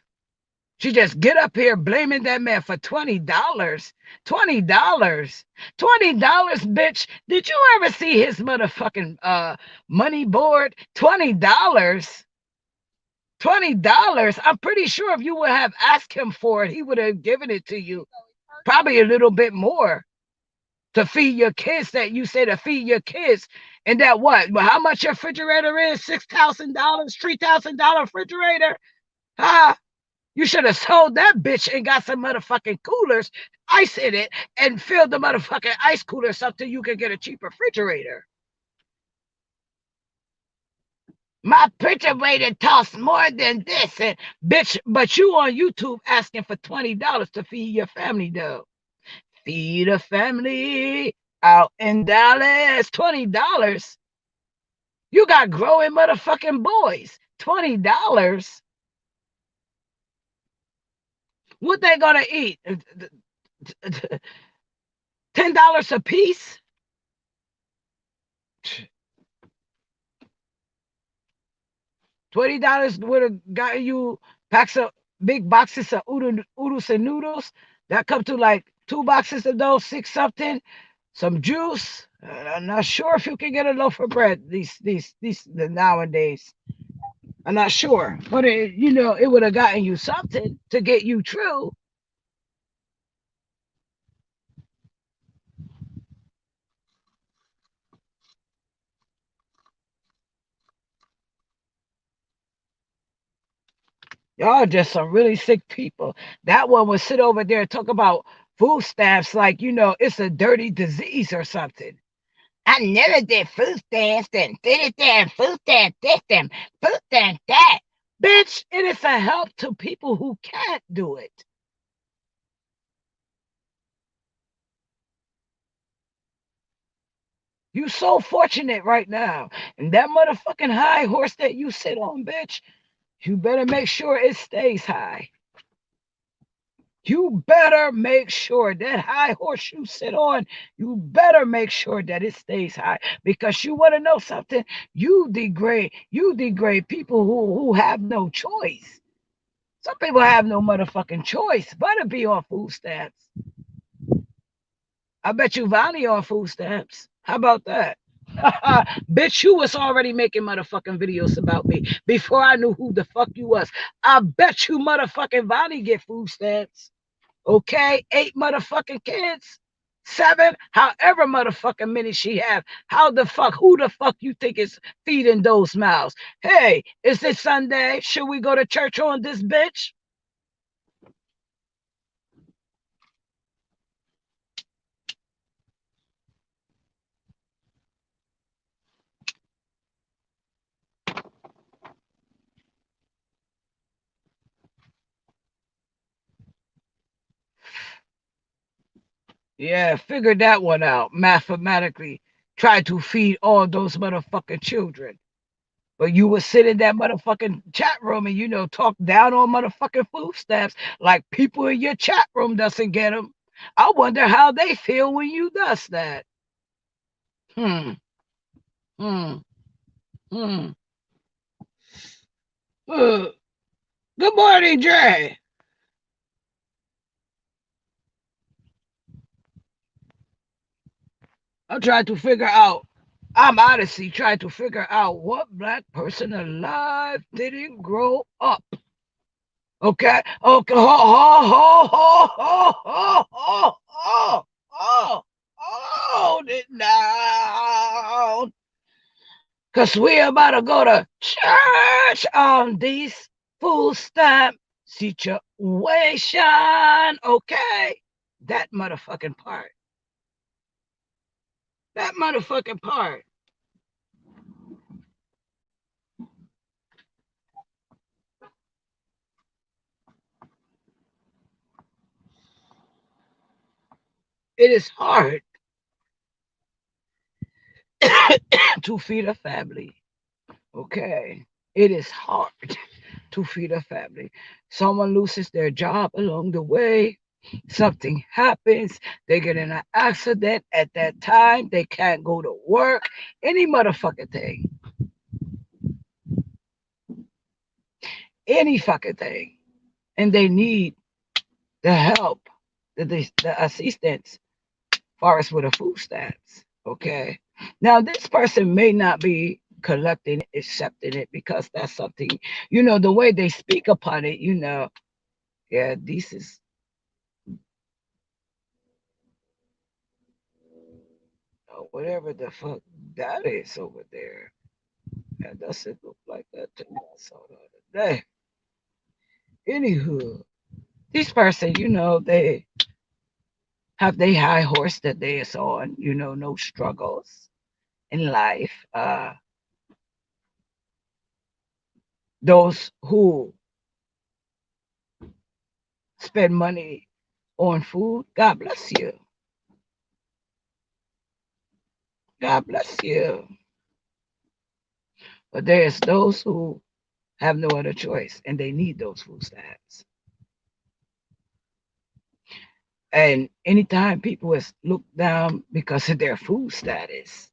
She just get up here blaming that man for $20. $20. $20, bitch. Did you ever see his motherfucking money board? $20. $20. I'm pretty sure if you would have asked him for it, he would have given it to you. Probably a little bit more to feed your kids that you say to feed your kids. And that what? Well, how much your refrigerator is? $6,000, $3,000 refrigerator? Huh? You should have sold that bitch and got some motherfucking coolers, ice in it, and filled the motherfucking ice coolers up till you could get a cheap refrigerator. My refrigerator costs more than this, and bitch, but you on YouTube asking for $20 to feed your family, though. Feed a family out in Dallas, $20. You got growing motherfucking boys, $20. What they gonna eat? $10 a piece? $20 would have got you packs of big boxes of oodles and noodles. That come to like 2 boxes of those, six something, some juice. I'm not sure if you can get a loaf of bread these nowadays. I'm not sure, but it would have gotten you something to get you through. Y'all just some really sick people. That one would sit over there and talk about food stamps like it's a dirty disease or something. I never did food stamps and did it there, food stamp this and food stamp that. Bitch, it is a help to people who can't do it. You so fortunate right now. And that motherfucking high horse that you sit on, bitch, you better make sure it stays high. You better make sure that high horse you sit on, you better make sure that it stays high. Because you want to know something? You degrade people who have no choice. Some people have no motherfucking choice but to be on food stamps. I bet you Vonnie on food stamps. How about that? Bitch, you was already making motherfucking videos about me before I knew who the fuck you was. I bet you motherfucking Vonnie get food stamps. Okay, 8 motherfucking kids, 7, however motherfucking many she have. Who the fuck you think is feeding those mouths? Hey, is it Sunday? Should we go to church on this bitch? Yeah, figure that one out mathematically. Try to feed all those motherfucking children. But you would sit in that motherfucking chat room and talk down on motherfucking food stamps like people in your chat room doesn't get them. I wonder how they feel when you does that. Hmm. Hmm. Hmm. Uh, Good morning, Jay. I'm trying to figure out. I'm honestly trying to figure out what black person alive didn't grow up. Okay. Okay. Ho, ho, ho, ho, ho, ho, ho, ho, hold it down. Because we about to go to church on this food stamp situation. Okay? That motherfucking part. That motherfucking part. It is hard to feed a family. Okay? It is hard to feed a family. Someone loses their job along the way. Something happens. They get in an accident at that time. They can't go to work. Any motherfucking thing. Any fucking thing. And they need the help, the assistance, far as with the food stamps. Okay. Now this person may not be collecting it, accepting it because that's something, the way they speak upon it, yeah, this is whatever the fuck that is over there. That doesn't look like that to me. I saw the other day. Anywho, this person, they have their high horse that they is on, no struggles in life. Those who spend money on food, God bless you. God bless you. But there's those who have no other choice and they need those food stamps. And anytime people is looked down because of their food status,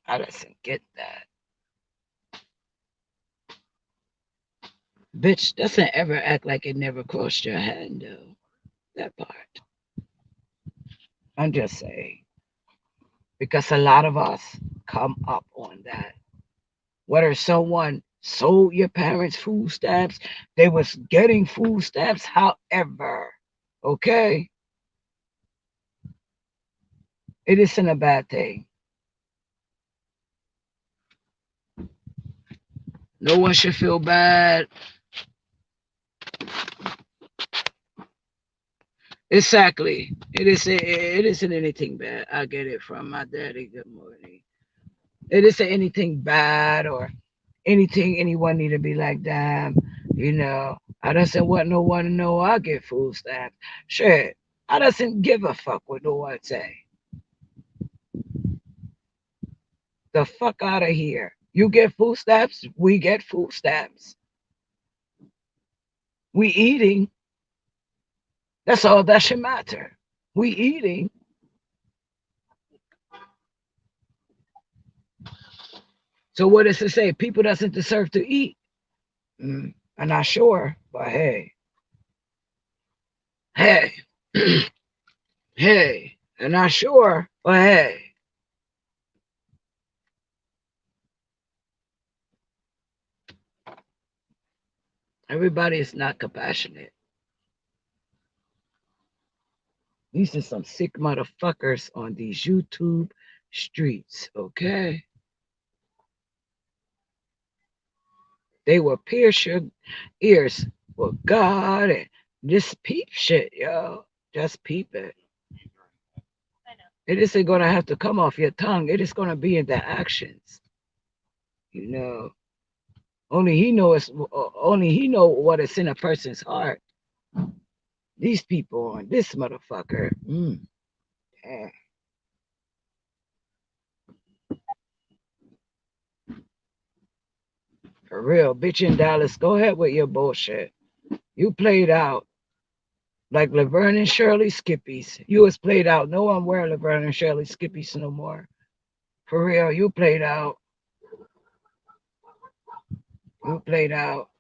I doesn't get that. Bitch doesn't ever act like it never crossed your hand though. That part. I'm just saying. Because a lot of us come up on that. Whether someone sold your parents food stamps, they was getting food stamps, however. Okay? It isn't a bad thing. No one should feel bad. Exactly. It isn't anything bad. I get it from my daddy. Good morning. It isn't anything bad or anything anyone need to be like, damn, I doesn't want no one to know I get food stamps. Shit. I doesn't give a fuck what no one say. The fuck out of here. You get food stamps, we get food stamps. We eating. That's all that should matter. We eating. So what does it say? People doesn't deserve to eat. I'm not sure, but hey, hey, I'm not sure, but hey, everybody is not compassionate. These are some sick motherfuckers on these YouTube streets, okay? They will pierce your ears with God and just peep shit, yo. Just peep it. It isn't gonna have to come off your tongue. It is gonna be in the actions. You know, only he know what is in a person's heart. These people on this motherfucker. Damn. For real, bitch in Dallas, go ahead with your bullshit. You played out like Laverne and Shirley Skippies. You was played out. No one wear Laverne and Shirley Skippies no more. For real, you played out. You played out.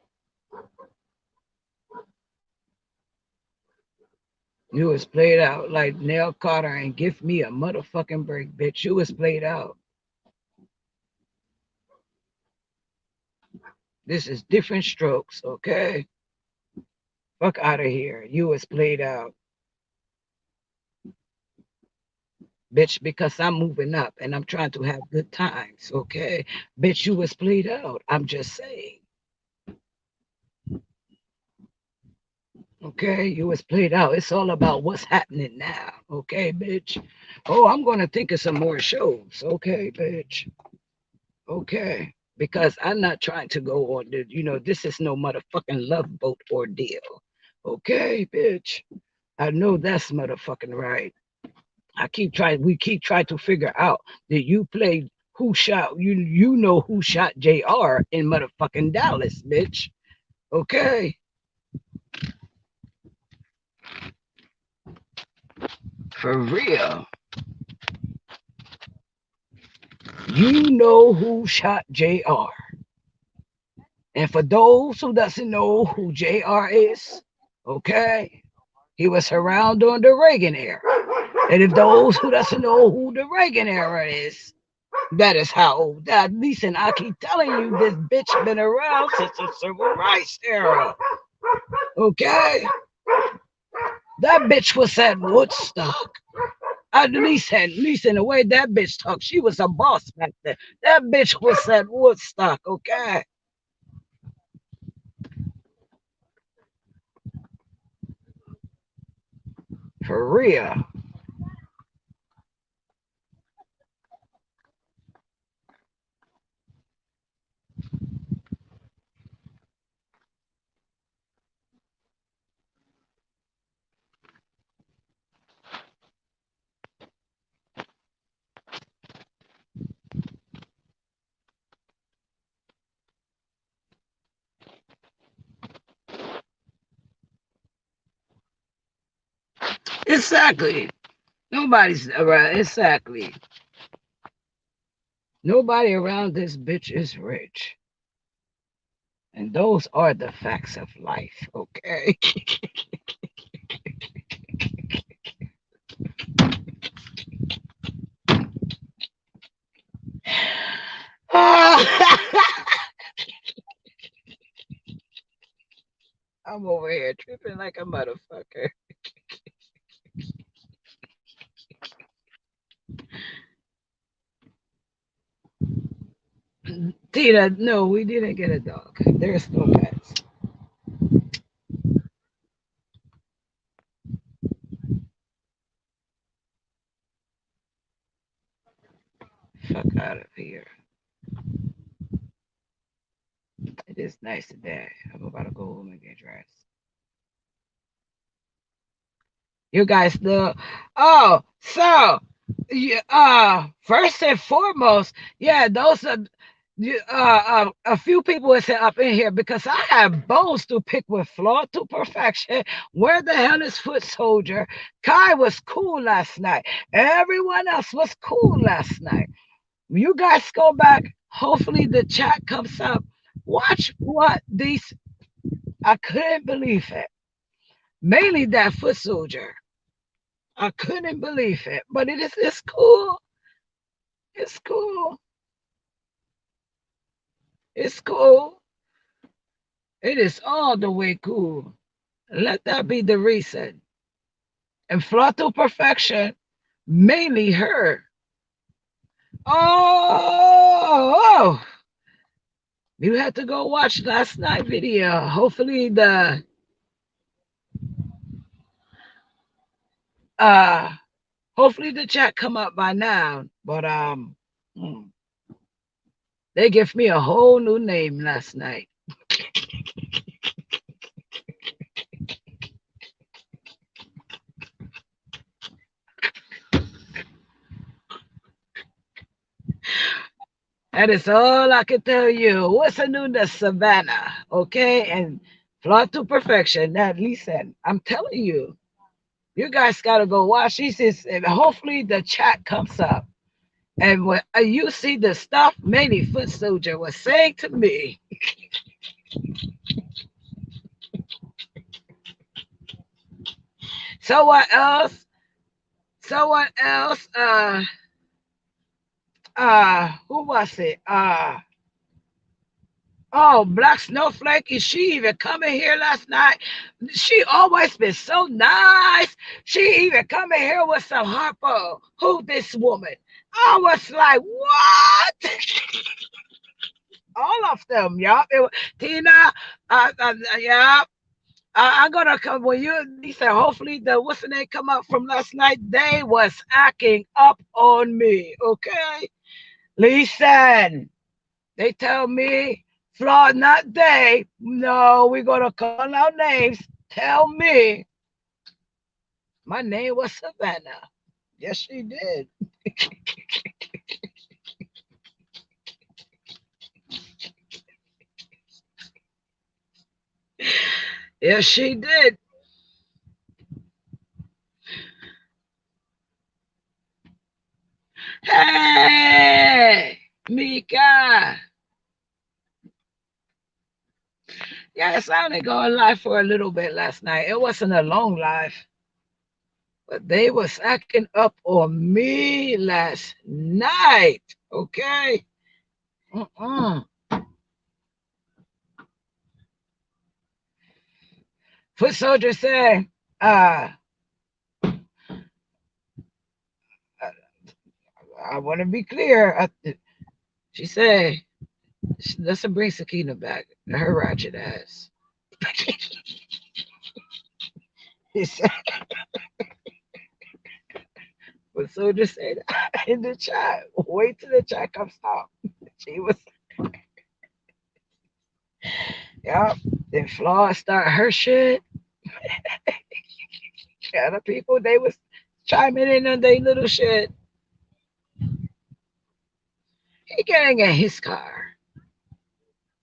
You was played out like Nell Carter and give me a motherfucking break, bitch. You was played out. This is different strokes, okay? Fuck out of here. You was played out. bitch, because I'm moving up and I'm trying to have good times, okay? Bitch, you was played out. I'm just saying, okay? You was played out. It's all about what's happening now, okay, bitch? Oh, I'm going to think of some more shows, okay, bitch? Okay. Because I'm not trying to go on this is no motherfucking love boat ordeal. Okay, bitch. I know that's motherfucking right. We keep trying to figure out that you played who shot you know who shot JR in motherfucking Dallas, bitch. Okay. For real. You know who shot JR. And for those who doesn't know who JR is, okay, he was around during the Reagan era. And if those who doesn't know who the Reagan era is, that is how old that. Listen, I keep telling you, this bitch been around since the civil rights era. Okay, that bitch was at Woodstock. At least in the way that bitch talked, she was a boss back then. That bitch was at Woodstock. Okay, for real. Exactly. Nobody's around. Exactly. Nobody around this bitch is rich. And those are the facts of life, okay? I'm over here tripping like a motherfucker. Tina, no, we didn't get a dog. There's no pets. Fuck out of here. It is nice today. I'm about to go home and get dressed. You guys know. Oh, so yeah, first and foremost, yeah, those are a few people is up in here because I have bones to pick with Flaw to Perfection. Where the hell is Foot Soldier? Kai was cool last night. Everyone else was cool last night. You guys go back. Hopefully the chat comes up. Watch what these. I couldn't believe it. Mainly that Foot Soldier. I couldn't believe it, but it's cool. It's cool. It's cool. It is all the way cool. Let that be the reason. And Flaw to Perfection, mainly her. Oh, you had to go watch last night video. Uh hopefully the chat come up by now. But hmm, they give me a whole new name last night. That is all I can tell you. What's a new the Savannah? Okay, and Flaw to Perfection. That listen, I'm telling you, you guys gotta go watch these. And hopefully the chat comes up. And when you see the stuff Manny Foot Soldier was saying to me, someone else, someone else, who was it? Oh, Black Snowflake, is she even coming here last night? She always been so nice. She even coming here with some Harpo. Who this woman? I was like, what? All of them, yup. Tina, yup. I'm gonna come when you said hopefully the what's the name come up from last night. They was acting up on me. Okay. Listen, they tell me, Flaw, not they. No, we're gonna call out names. Tell me my name was Savannah. Yes, she did. Yes, she did. Hey, Mika. Yes, I only go live for a little bit last night. It wasn't a long live, but they was acting up on me last night. Okay. Mm-mm. Foot soldier say, uh, I want to be clear. She said, let's bring Sakina back. Her ratchet ass. He said, but soldier said in the chat, wait till the chat comes out. She was, yeah. Then Flaw start her shit. Other people, they was chiming in on their little shit. He getting in his car.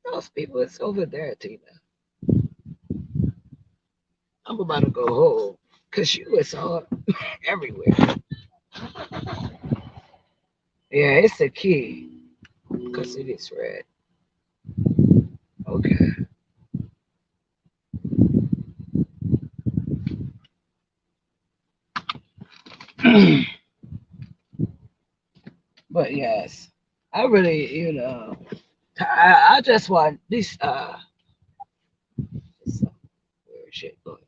Those people is over there, Tina. I'm about to go home because you was all everywhere. Yeah, it's a key because it is red. Okay. But yes, I really, I just want this this, weird shit going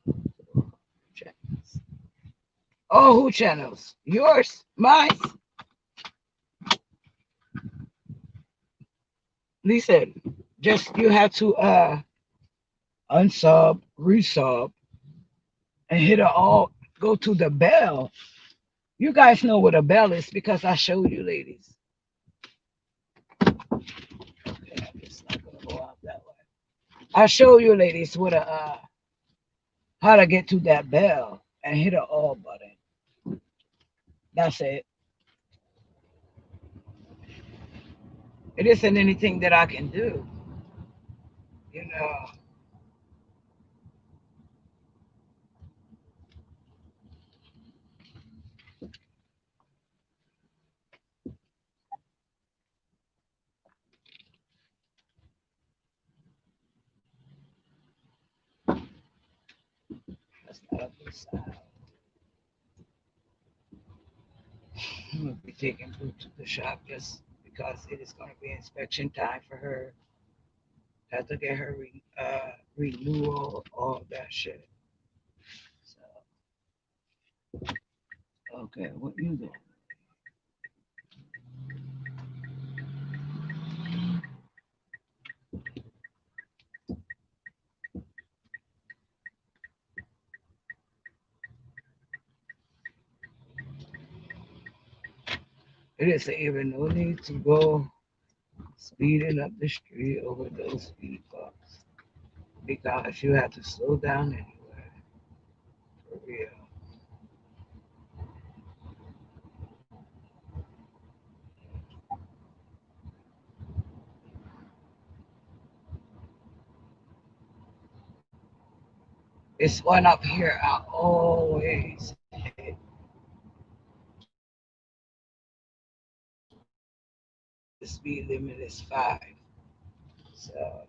on. Channels. Oh, who channels? Yours? Mine? Listen, just you have to unsub, resub, and hit a all. Go to the bell. You guys know what a bell is because I showed you, ladies. Okay, I'm just not gonna go out that way. I show you, ladies, what a how to get to that bell and hit a all button. That's it. It isn't anything that I can do. You know, that's not a good sign. I'm gonna be taking Blue to the shop just because it is gonna be inspection time for her. Have to get her renewal, all that shit. So, okay, what you doing? It isn't even no need to go speeding up the street over those speed bumps because you have to slow down anyway. For real. It's one up here I always hit. The speed limit is 5. So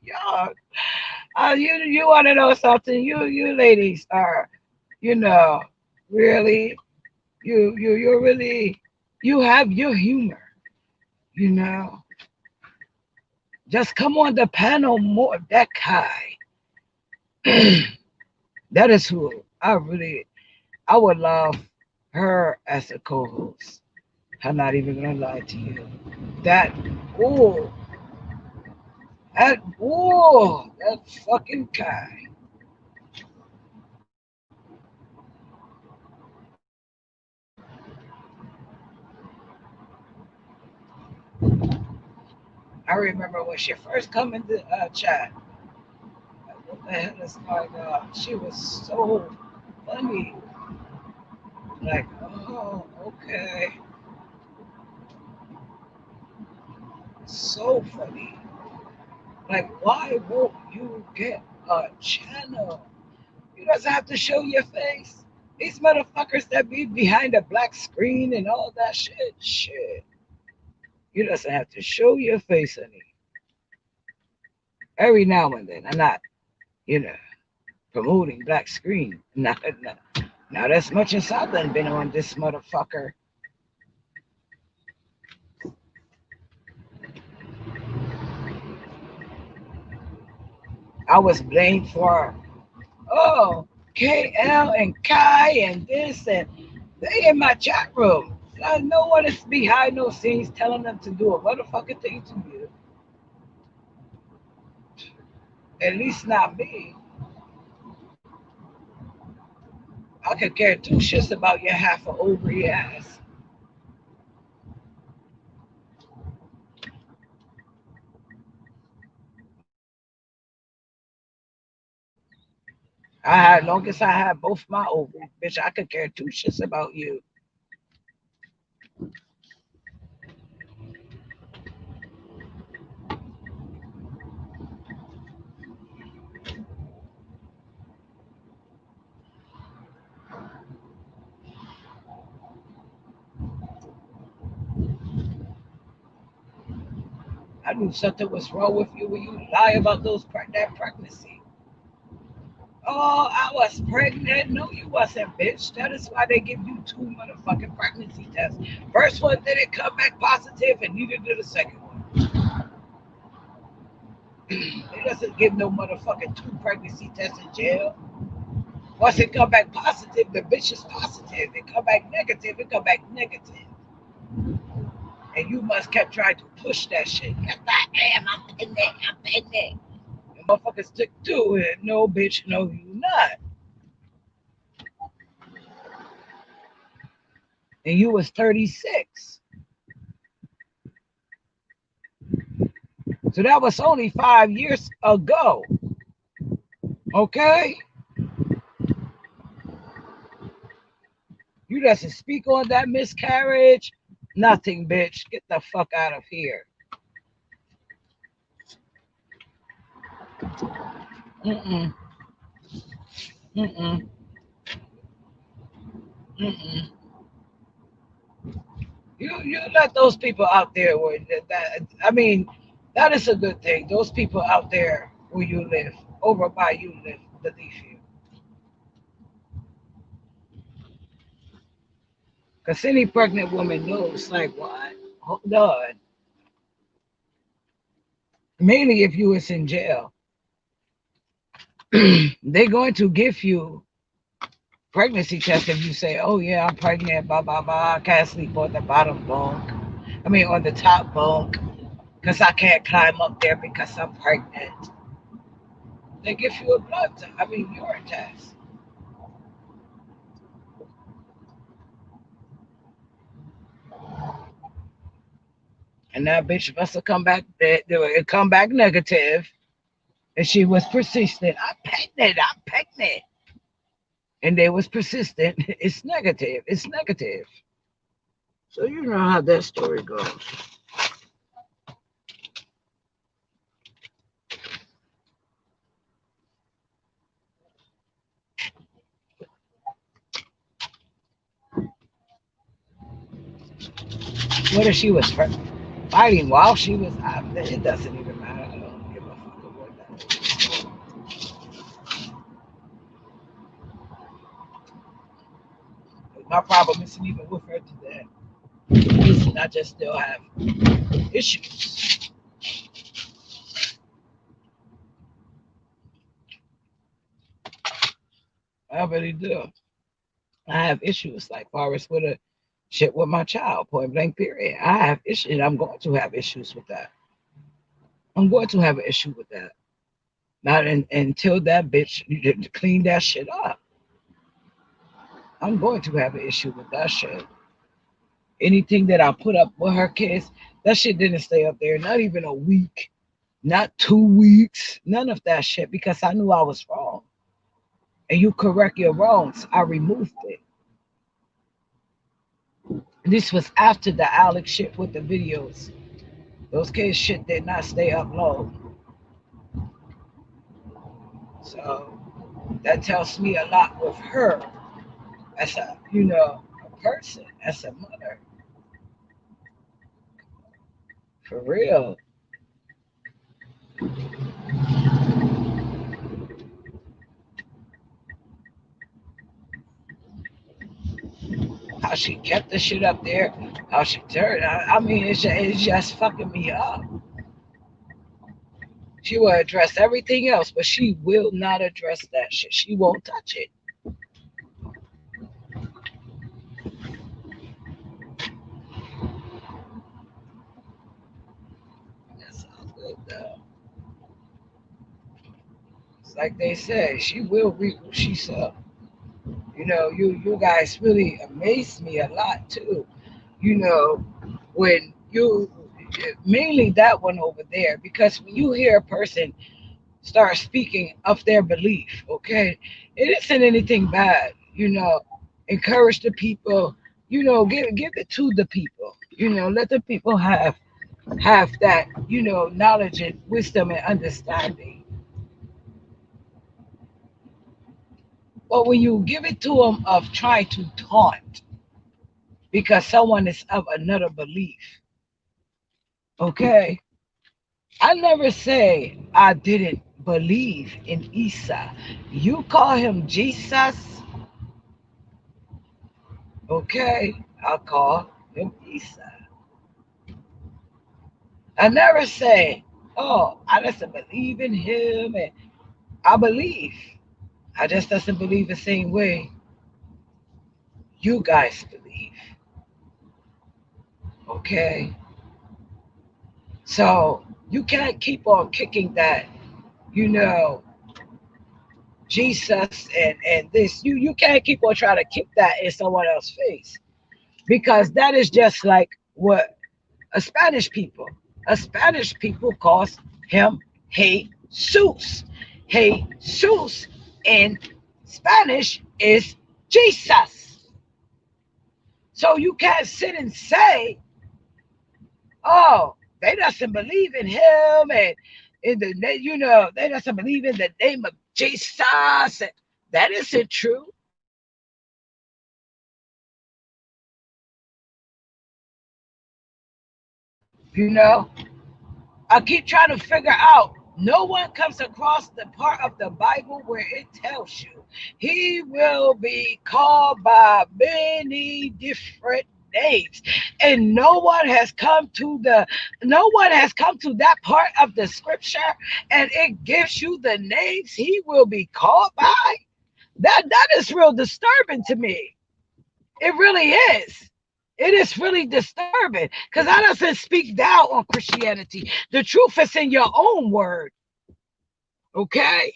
Yo, you want to know something? You ladies are, you know, really you're really you have your humor. You know, just come on the panel more. That guy, that is who I would love her as a co-host. I'm not even gonna lie to you. That oh that fucking guy. I remember when she first come in the chat. What the hell is going on? She was so funny. Like, oh, okay. So funny. Like, why won't you get a channel? You doesn't have to show your face. These motherfuckers that be behind a black screen and all that shit. You doesn't have to show your face, honey. Every now and then. I'm not, you know, promoting black screen. Not as much as I've been on this motherfucker. I was blamed for, oh, KL and Kai and this and they in my chat room. No one is behind no scenes telling them to do a motherfucking thing to you. At least not me. I could care two shits about your half a ovary ass. Long as I have both my ovaries, bitch, I could care two shits about you. I knew something was wrong with you when you lie about that pregnancy. Oh, I was pregnant. No, you wasn't, bitch. That is why they give you two motherfucking pregnancy tests. First one didn't come back positive, and neither did the second one. It doesn't give no motherfucking two pregnancy tests in jail. Once it come back positive, the bitch is positive. It come back negative, it come back negative. And you must kept trying to push that shit. Yes, I am. I'm pregnant. I'm pregnant. And motherfuckers stick to it. No, bitch, no, you not. And you was 36. So that was only 5 years ago. Okay? You doesn't speak on that miscarriage. Nothing, bitch. Get the fuck out of here. Mm-mm. Mm-mm. Mm-mm. You let those people out there where I mean, that is a good thing. Those people out there where you live, over by you live beneath you. Because any pregnant woman knows, like, what? Hold on. Mainly if you was in jail. They're going to give you pregnancy test if you say, oh yeah, I'm pregnant, blah, blah, blah. I can't sleep on the bottom bunk. I mean, on the top bunk because I can't climb up there because I'm pregnant. They give you a urine test. And that bitch must have come back, they would come back negative, and she was persistent. I'm pregnant. And they was persistent. It's negative. It's negative. So you know how that story goes. What if she was fighting while she was out? It doesn't even matter. I don't give a fuck about that. My problem isn't even with her today. Listen, I just still have issues. I really do. I have issues like far as with a shit with my child, point blank period. I have issues. I'm going to have issues with that. I'm going to have an issue with that. Not until that bitch clean that shit up. I'm going to have an issue with that shit. Anything that I put up with her kids, that shit didn't stay up there. Not even a week, not 2 weeks, none of that shit because I knew I was wrong. And you correct your wrongs. I removed it. This was after the Alex shit with the videos. Those kids shit did not stay up long. So that tells me a lot with her as a, a person, as a mother. For real. How she kept the shit up there, how she turned. I mean, it's just fucking me up. She will address everything else, but she will not address that shit. She won't touch it. That's all good though. It's like they say, she will reap what she sow. You guys really amaze me a lot too. When you mainly that one over there, because when you hear a person start speaking of their belief, okay, it isn't anything bad. Encourage the people. Give it to the people. Let the people have that knowledge and wisdom and understanding. But when you give it to them of trying to taunt because someone is of another belief, okay, I never say I didn't believe in Isa. You call him Jesus, okay? I'll call him Isa. I never say, oh, I doesn't believe in him, and I believe. I just doesn't believe the same way you guys believe, okay? So you can't keep on kicking that, you know, Jesus and this. You can't keep on trying to kick that in someone else's face because that is just like what a Spanish people. A Spanish people calls him Jesus. Jesus in Spanish is Jesus. So you can't sit and say, oh, they doesn't believe in him and they doesn't believe in the name of Jesus. That isn't true. You know, I keep trying to figure out. No one comes across the part of the Bible where it tells you he will be called by many different names. And no one has come to that part of the scripture and it gives you the names he will be called by. That is real disturbing to me. It really is. It is really disturbing because that doesn't speak down on Christianity. The truth is in your own word. Okay?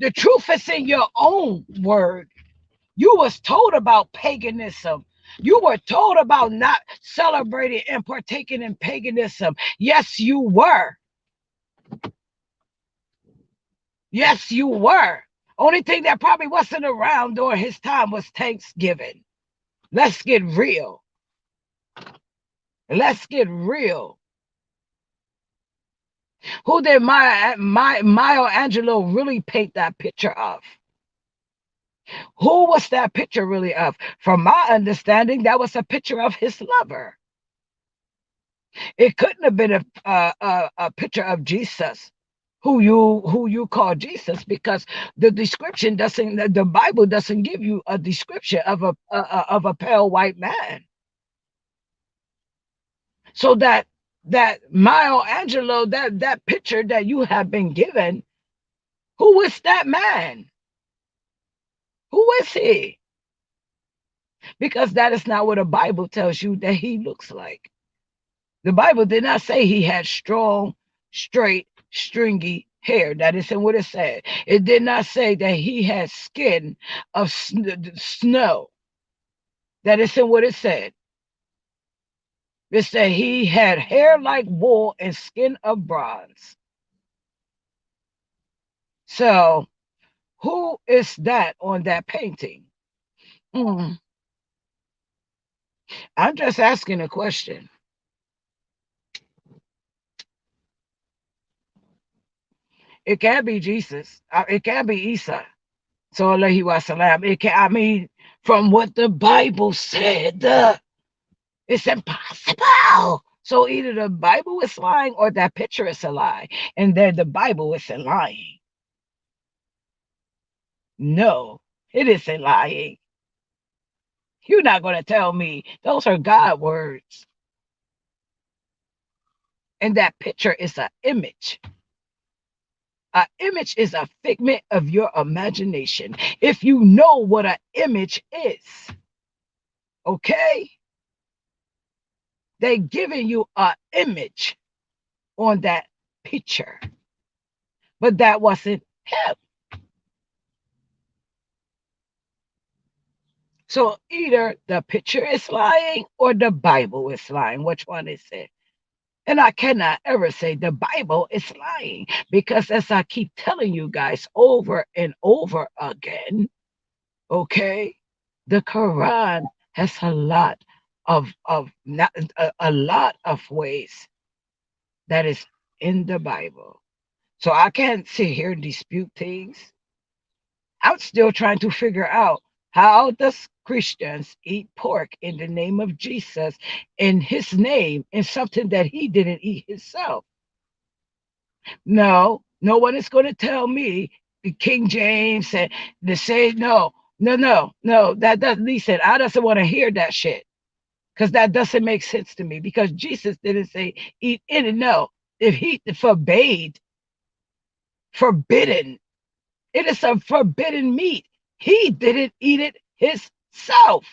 The truth is in your own word. You was told about paganism. You were told about not celebrating and partaking in paganism. Yes, you were. Yes, you were. Only thing that probably wasn't around during his time was Thanksgiving. Let's get real. Let's get real. Who did Maya Angelou really paint that picture of? Who was that picture really of? From my understanding, that was a picture of his lover. It couldn't have been a picture of Jesus, who you call Jesus, because the description doesn't. The Bible doesn't give you a description of a pale white man. So that Maya Angelou, that picture that you have been given, who is that man? Who is he? Because that is not what the Bible tells you that he looks like. The Bible did not say he had strong, straight, stringy hair. That isn't what it said. It did not say that he had skin of snow. That isn't what it said. It said he had hair like wool and skin of bronze. So, who is that on that painting? Mm. I'm just asking a question. It can't be Jesus. It can't be Isa. So Alaihi Wasallam. It can, I mean, from what the Bible said, it's impossible. So either the Bible is lying or that picture is a lie. And then the Bible isn't lying. No, it isn't lying. You're not going to tell me those are God words. And that picture is an image. An image is a figment of your imagination. If you know what an image is, okay? They're giving you an image on that picture, but that wasn't him. So either the picture is lying or the Bible is lying. Which one is it? And I cannot ever say the Bible is lying, because as I keep telling you guys over and over again, okay, the Quran has a lot of not a lot of ways that is in the Bible. So I can't sit here and dispute things. I'm still trying to figure out, how does Christians eat pork in the name of Jesus, in his name, in something that he didn't eat himself? No, no one is going to tell me the King James and to say no, no, no, no. That doesn't listen. I doesn't want to hear that shit, because that doesn't make sense to me. Because Jesus didn't say eat any. No, if he forbade, forbidden, it is a forbidden meat. He didn't eat it himself.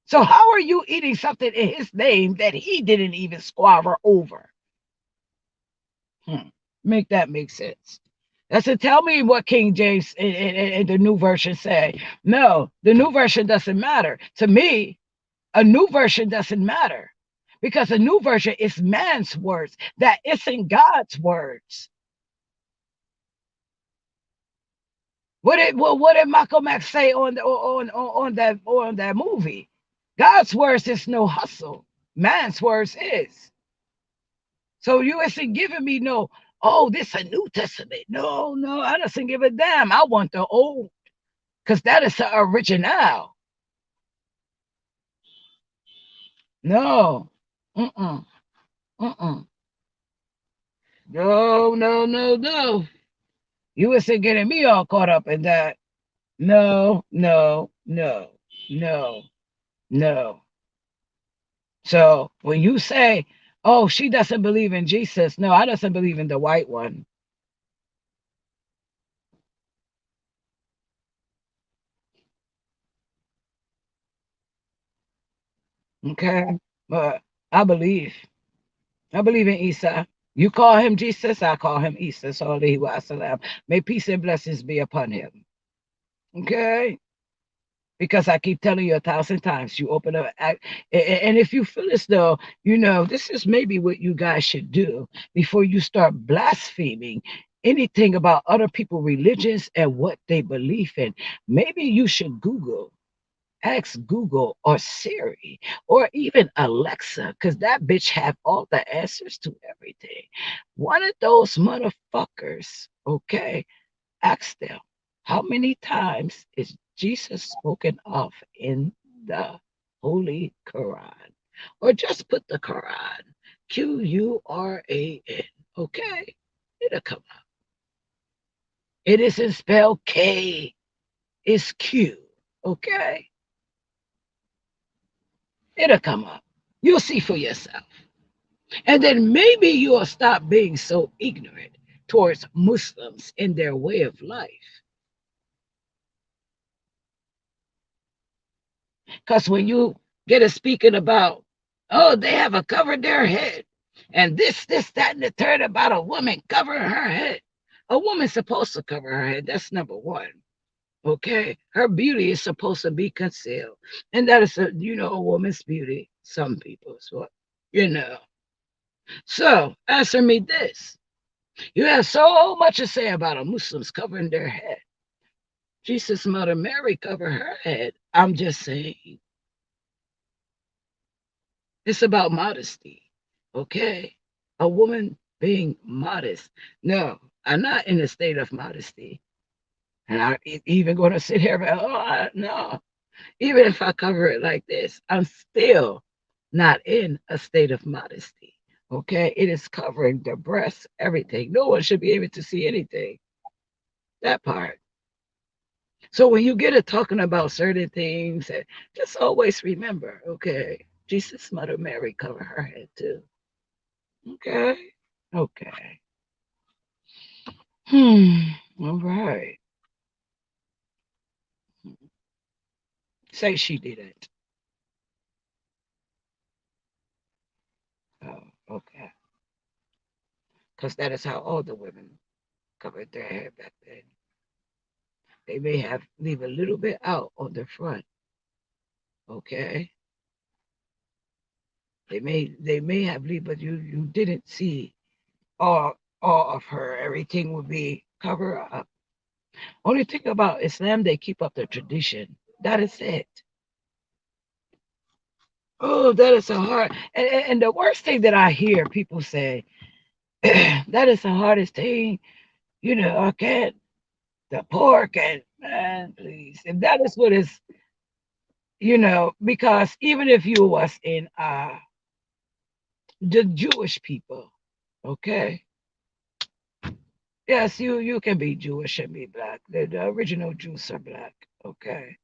So how are you eating something in his name that he didn't even squabble over? Make that make sense. That's to tell me what King James and the new version say. No, the new version doesn't matter. To me, a new version doesn't matter, because a new version is man's words. That isn't God's words. What did Malcolm X say on that movie? God's words is no hustle. Man's words is. So you isn't giving me no, oh, this a New Testament. No, no, I doesn't give a damn. I want the old, because that is the original. No. Mm-mm. Mm-mm. No, no, no, no. You isn't getting me all caught up in that. No, no, no, no, no. So when you say, oh, she doesn't believe in Jesus, no, I doesn't believe in the white one. Okay. But I believe. I believe in Isa. You call him Jesus, I call him Isa. Sallallahu Wasallam. May peace and blessings be upon him. Okay. Because I keep telling you 1,000 times, you open up, and if you feel as though, this is maybe what you guys should do before you start blaspheming anything about other people's religions and what they believe in. Maybe you should ask Google or Siri or even Alexa, because that bitch have all the answers to everything. One of those motherfuckers, okay, ask them, how many times is Jesus spoken of in the Holy Quran? Or just put the Quran, Quran, okay? It'll come up. It isn't spelled K, it's Q, okay? It'll come up. You'll see for yourself. And then maybe you'll stop being so ignorant towards Muslims in their way of life. Because when you get a speaking about, oh, they haven't covered their head, and this, that, and the third about a woman covering her head. A woman's supposed to cover her head. That's number one. Okay. Her beauty is supposed to be concealed. And that is a woman's beauty. Some people's what, you know. So answer me this. You have so much to say about a Muslims covering their head. Jesus' mother Mary covered her head. I'm just saying. It's about modesty. Okay. A woman being modest. No, I'm not in a state of modesty. And I'm even going to sit here and, no. Even if I cover it like this, I'm still not in a state of modesty. Okay. It is covering the breasts, everything. No one should be able to see anything. That part. So when you get it talking about certain things, just always remember, okay, Jesus' mother Mary covered her head too. Okay. Okay. All right. Say she did it. Oh, okay. Because that is how all the women covered their hair back then. They may have leave a little bit out on the front. Okay. They may have leave, but you didn't see all of her. Everything would be covered up. Only thing about Islam, they keep up the tradition. That is it. Oh, that is so hard. And the worst thing that I hear people say, that is the hardest thing. I can't, the pork and, man, please. If that is what is, because even if you was in the Jewish people, okay. Yes, you can be Jewish and be black. The original Jews are black. Okay.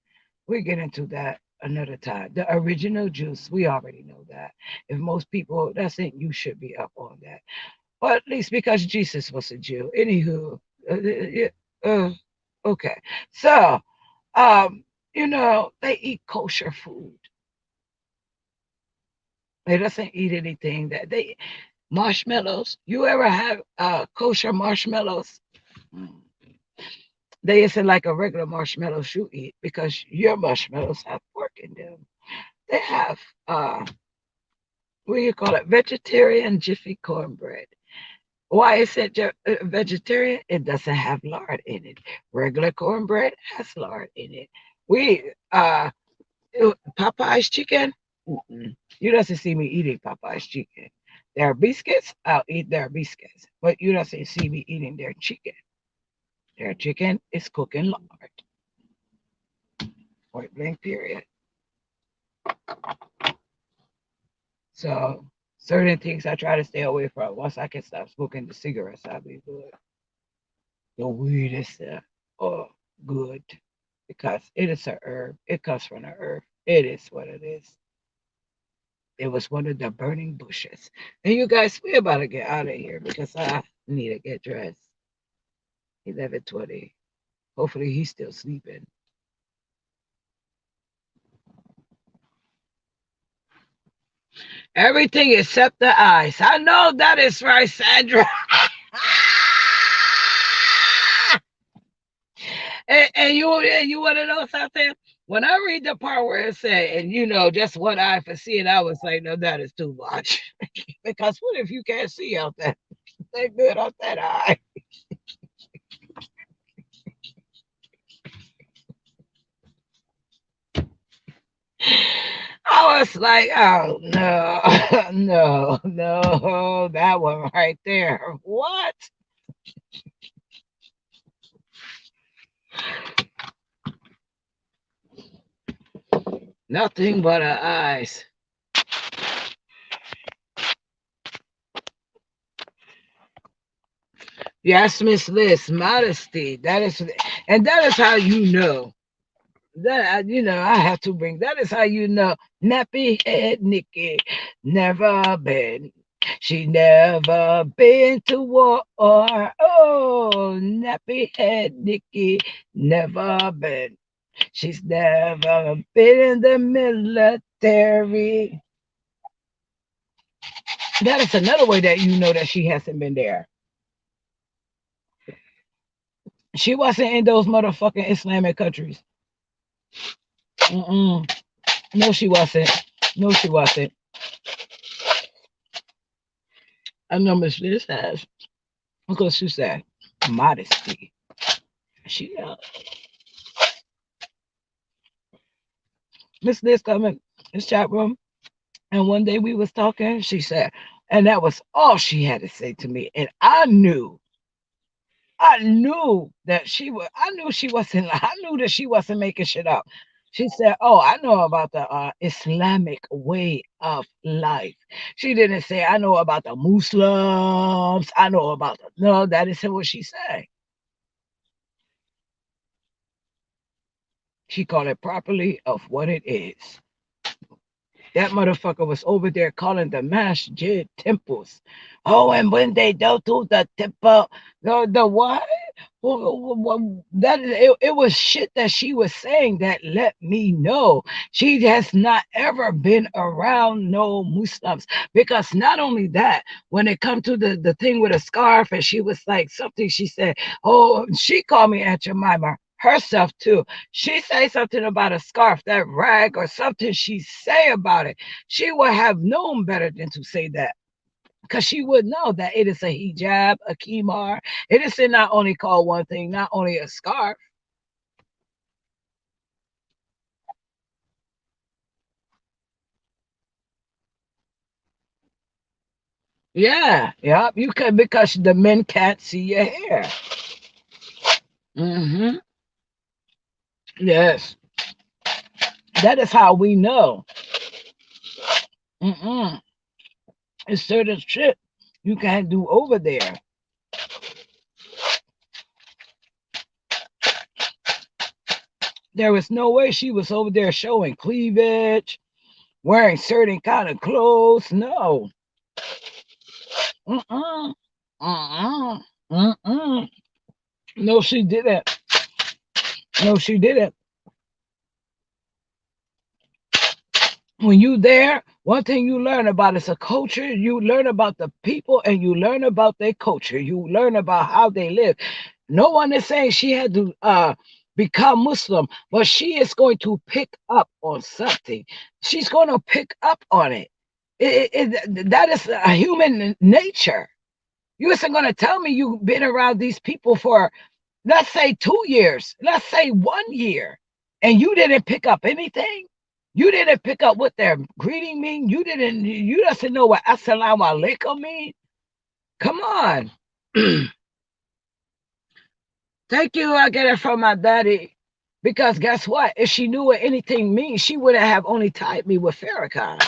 We get into that another time. The original Jews, we already know that. If most people, that's it, you should be up on that. Or at least because Jesus was a Jew. Anywho, okay. So, they eat kosher food. They doesn't eat anything that they marshmallows. You ever have kosher marshmallows? Mm. They isn't like a regular marshmallows you eat because your marshmallows have pork in them. They have what do you call it? Vegetarian Jiffy cornbread. Why is it vegetarian? It doesn't have lard in it. Regular cornbread has lard in it. We Popeye's chicken. Mm-mm. You doesn't see me eating Popeye's chicken. Their biscuits, I'll eat their biscuits, but you doesn't see me eating their chicken. Their chicken is cooked in lard. Point blank. Period. So certain things I try to stay away from. Once I can stop smoking the cigarettes, I'll be good. The weed is good because it is a herb. It comes from the earth. It is what it is. It was one of the burning bushes. And you guys, we're about to get out of here because I need to get dressed. 11:20. Hopefully he's still sleeping. Everything except the eyes. I know that is right, Sandra. and you want to know something? When I read the part where it said, and just what I foresee it, I was like, no, that is too much. Because what if you can't see out there? They good out that eye. I was like, oh no, no, no, that one right there. What? Nothing but her eyes. Yes, Miss Liz, modesty. And that is how you know. I have to bring. That is how you know. Nappy head Nikki, never been. She never been to war. Oh, nappy head Nikki, never been. She's never been in the military. That is another way that you know that she hasn't been there. She wasn't in those motherfucking Islamic countries. Mm-mm. No, she wasn't. No, she wasn't. I know Miss Liz has. Because she said modesty. She Miss Liz come in this chat room, and one day we was talking. She said, and that was all she had to say to me, and I knew that she was. I knew she wasn't. I knew that she wasn't making shit up. She said, "Oh, I know about the Islamic way of life." She didn't say, "I know about the Muslims." I know about the. No, that isn't what she said. She called it properly of what it is. That motherfucker was over there calling the masjid temples. Oh, and when they go to the temple, the what? That it was shit that she was saying that let me know she has not ever been around no Muslims, because not only that, when it come to the thing with a scarf, and she was like something, she said, oh, she called me Aunt Jemima herself too. She say something about a scarf, that rag or something she say about it. She would have known better than to say that, because she would know that it is a hijab, a kimar. It is not only called one thing, not only a scarf. Yeah, yeah, you can, because the men can't see your hair. Hmm. Yes, that is how we know. Mm-mm. It's certain shit you can't do over there. There was no way she was over there showing cleavage, wearing certain kind of clothes. No. Mm-mm. Mm-mm. Mm-mm. No, she didn't. No, she didn't. When you there, one thing you learn about is a culture. You learn about the people, and you learn about their culture. You learn about how they live. No one is saying she had to become Muslim, but she is going to pick up on something. She's going to pick up on it. That is a human nature. You isn't going to tell me you've been around these people for, let's say, 2 years, let's say 1 year, and you didn't pick up anything. You didn't pick up what their greeting mean. You doesn't know what assalamu alaikum mean. Come on. Thank you. I get it from my daddy. Because guess what? If she knew what anything means, she wouldn't have only tied me with Farrakhan.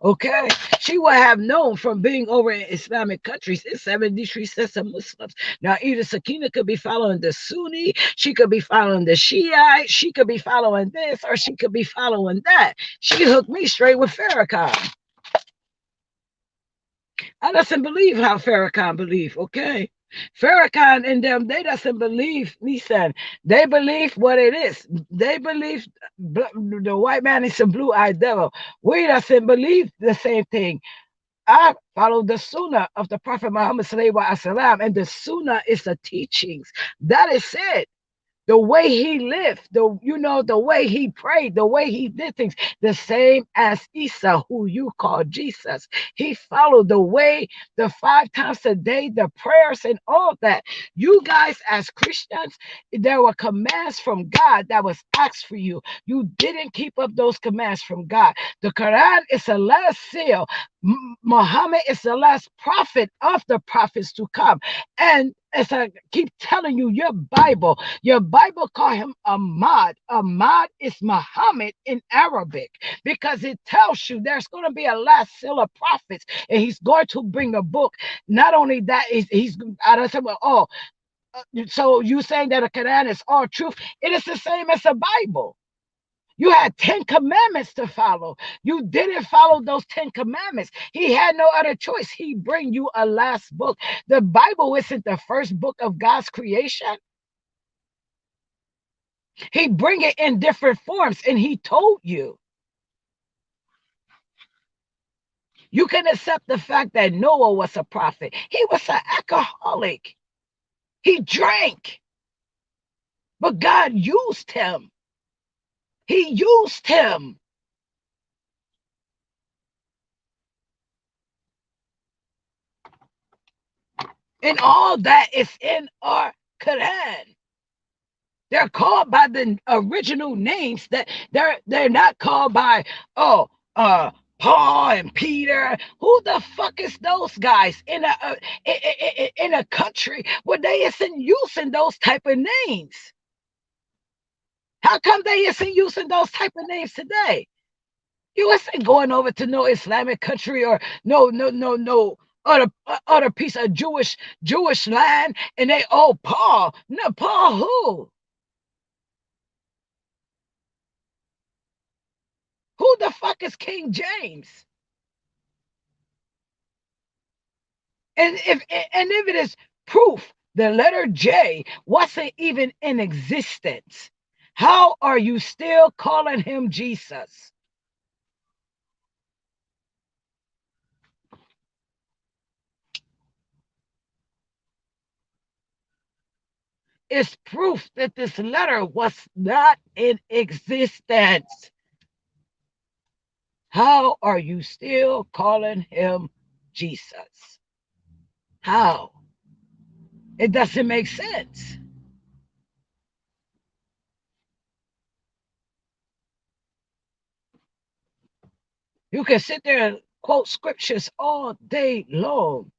Okay, she would have known from being over in Islamic countries, it's 73 sets of Muslims. Now, either Sakina could be following the Sunni, she could be following the Shiite, she could be following this, or she could be following that. She hooked me straight with Farrakhan. I doesn't believe how Farrakhan believe, okay? Farrakhan and them, they doesn't believe Nissan. They believe what it is. They believe the white man is a blue-eyed devil. We doesn't believe the same thing. I follow the Sunnah of the Prophet Muhammad Sallallahu Alaihi Wasallam, and the Sunnah is the teachings. That is it. the way he lived, the way he prayed, the way he did things, the same as Isa, who you call Jesus. He followed the way, the 5 times a day, the prayers and all that. You guys, as Christians, there were commands from God that was asked for you. You didn't keep up those commands from God. The Quran is the last seal. Muhammad is the last prophet of the prophets to come. And as I keep telling you, your Bible call him Ahmad. Ahmad is Muhammad in Arabic because it tells you there's going to be a last seal of prophets and he's going to bring a book. Not only that, I don't say, well, so you saying that the Quran is all truth? It is the same as the Bible. You had 10 commandments to follow. You didn't follow those 10 commandments. He had no other choice. He bring you a last book. The Bible isn't the first book of God's creation. He bring it in different forms, and he told you. You can accept the fact that Noah was a prophet. He was an alcoholic. He drank. But God used him. He used him. And all that is in our Quran. They're called by the original names. That they're not called by Paul and Peter. Who the fuck is those guys in a country where they isn't using those type of names? How come they isn't using those type of names today? You isn't going over to no Islamic country or no other piece of Jewish land and they Paul. No, Paul who? Who the fuck is King James? And if it is proof the letter J wasn't even in existence, how are you still calling him Jesus? It's proof that this letter was not in existence. How are you still calling him Jesus? How? It doesn't make sense. You can sit there and quote scriptures all day long.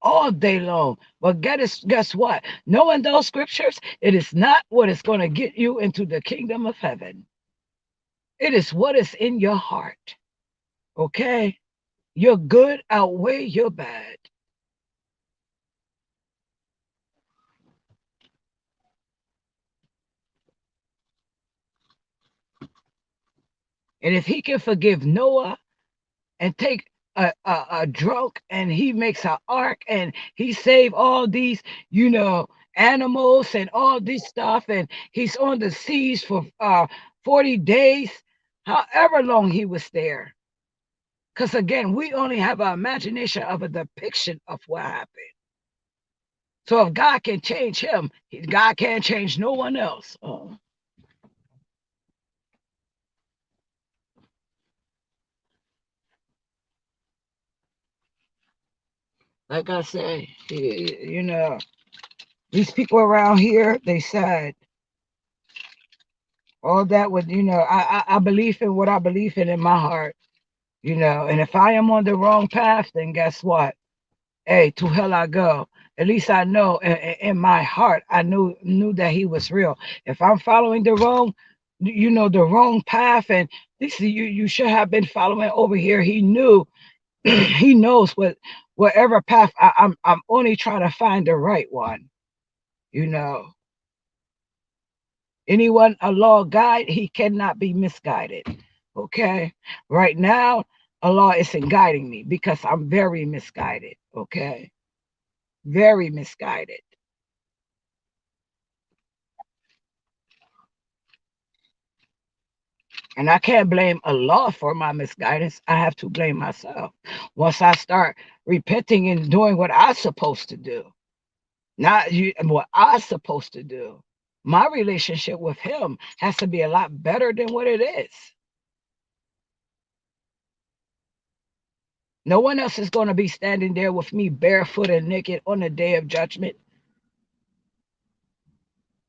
All day long. But guess what? Knowing those scriptures, it is not what is going to get you into the kingdom of heaven. It is what is in your heart. Okay? Your good outweigh your bad. And if he can forgive Noah and take a drunk and he makes an ark and he saved all these, animals and all this stuff, and he's on the seas for 40 days, however long he was there. Because again, we only have an imagination of a depiction of what happened. So if God can change him, God can't change no one else. Like I said, these people around here, they said all that would, I believe in what I believe in my heart, and if I am on the wrong path, then guess what? Hey, to hell I go. At least I know in my heart, I knew that he was real. If I'm following the wrong path, and this you should have been following over here. He knew, he knows whatever path I'm only trying to find the right one. Anyone Allah guide, he cannot be misguided. Okay, right now Allah isn't guiding me because I'm very misguided. Okay, very misguided. And I can't blame Allah for my misguidance. I have to blame myself. Once I start repenting and doing what I'm supposed to do. Not you, what I'm supposed to do. My relationship with him has to be a lot better than what it is. No one else is going to be standing there with me barefoot and naked on the day of judgment,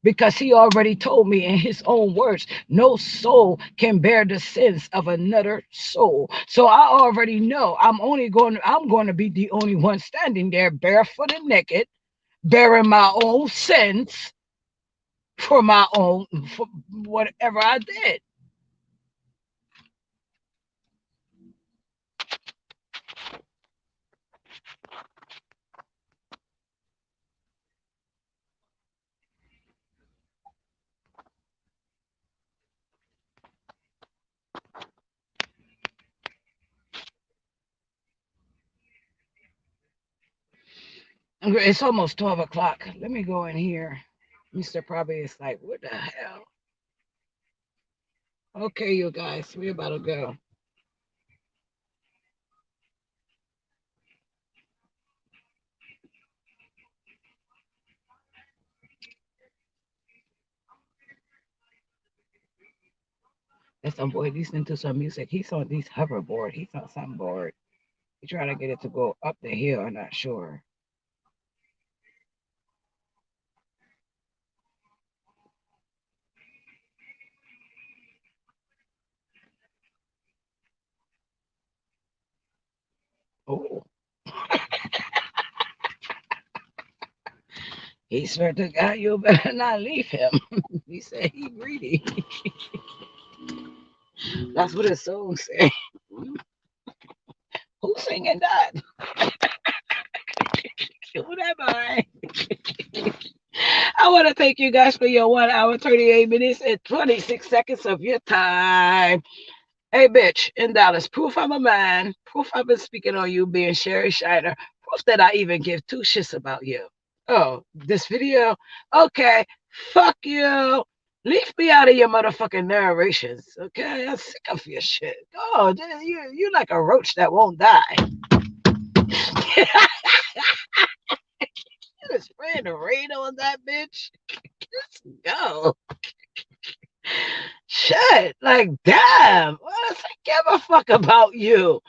because he already told me in his own words, no soul can bear the sins of another soul. So I already know I'm going to be the only one standing there barefoot and naked, bearing my own sins for for whatever I did. It's almost 12 o'clock. Let me go in here. Mr. Probably is like, what the hell? Okay, you guys, we about to go. That's some boy listening to some music. He's on these hoverboard. He's on some board. He's trying to get it to go up the hill. I'm not sure. Oh, he swear to God, you better not leave him. He said he greedy. That's what his song say. Who's singing that? Who that boy? I want to thank you guys for your 1 hour, 38 minutes, and 26 seconds of your time. Hey, bitch, in Dallas, proof I'm a man, proof I've been speaking on you being Sherry Shiner, proof that I even give two shits about you. Oh, this video? Okay, fuck you. Leave me out of your motherfucking narrations, okay? I'm sick of your shit. Oh, you're like a roach that won't die. You're spraying the rain on that bitch. Let's go. Shit, like, damn. What does I give a fuck about you?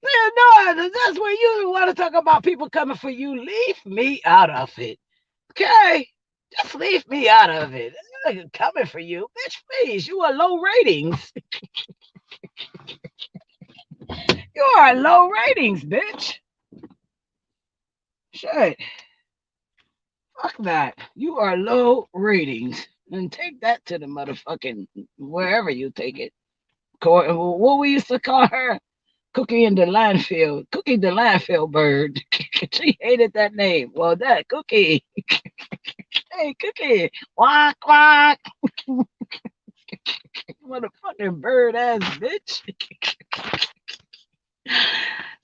Yeah, no, that's where you want to talk about people coming for you. Leave me out of it. Okay? Just leave me out of it. They're coming for you. Bitch, please. You are low ratings. You are low ratings, bitch. Shit. Fuck that. You are low ratings. And take that to the motherfucking wherever you take it. What we used to call her? Cookie in the landfill. Cookie the landfill bird. She hated that name. Well, that Cookie. Hey, Cookie. Quack, quack. Motherfucking bird ass bitch.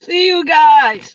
See you guys.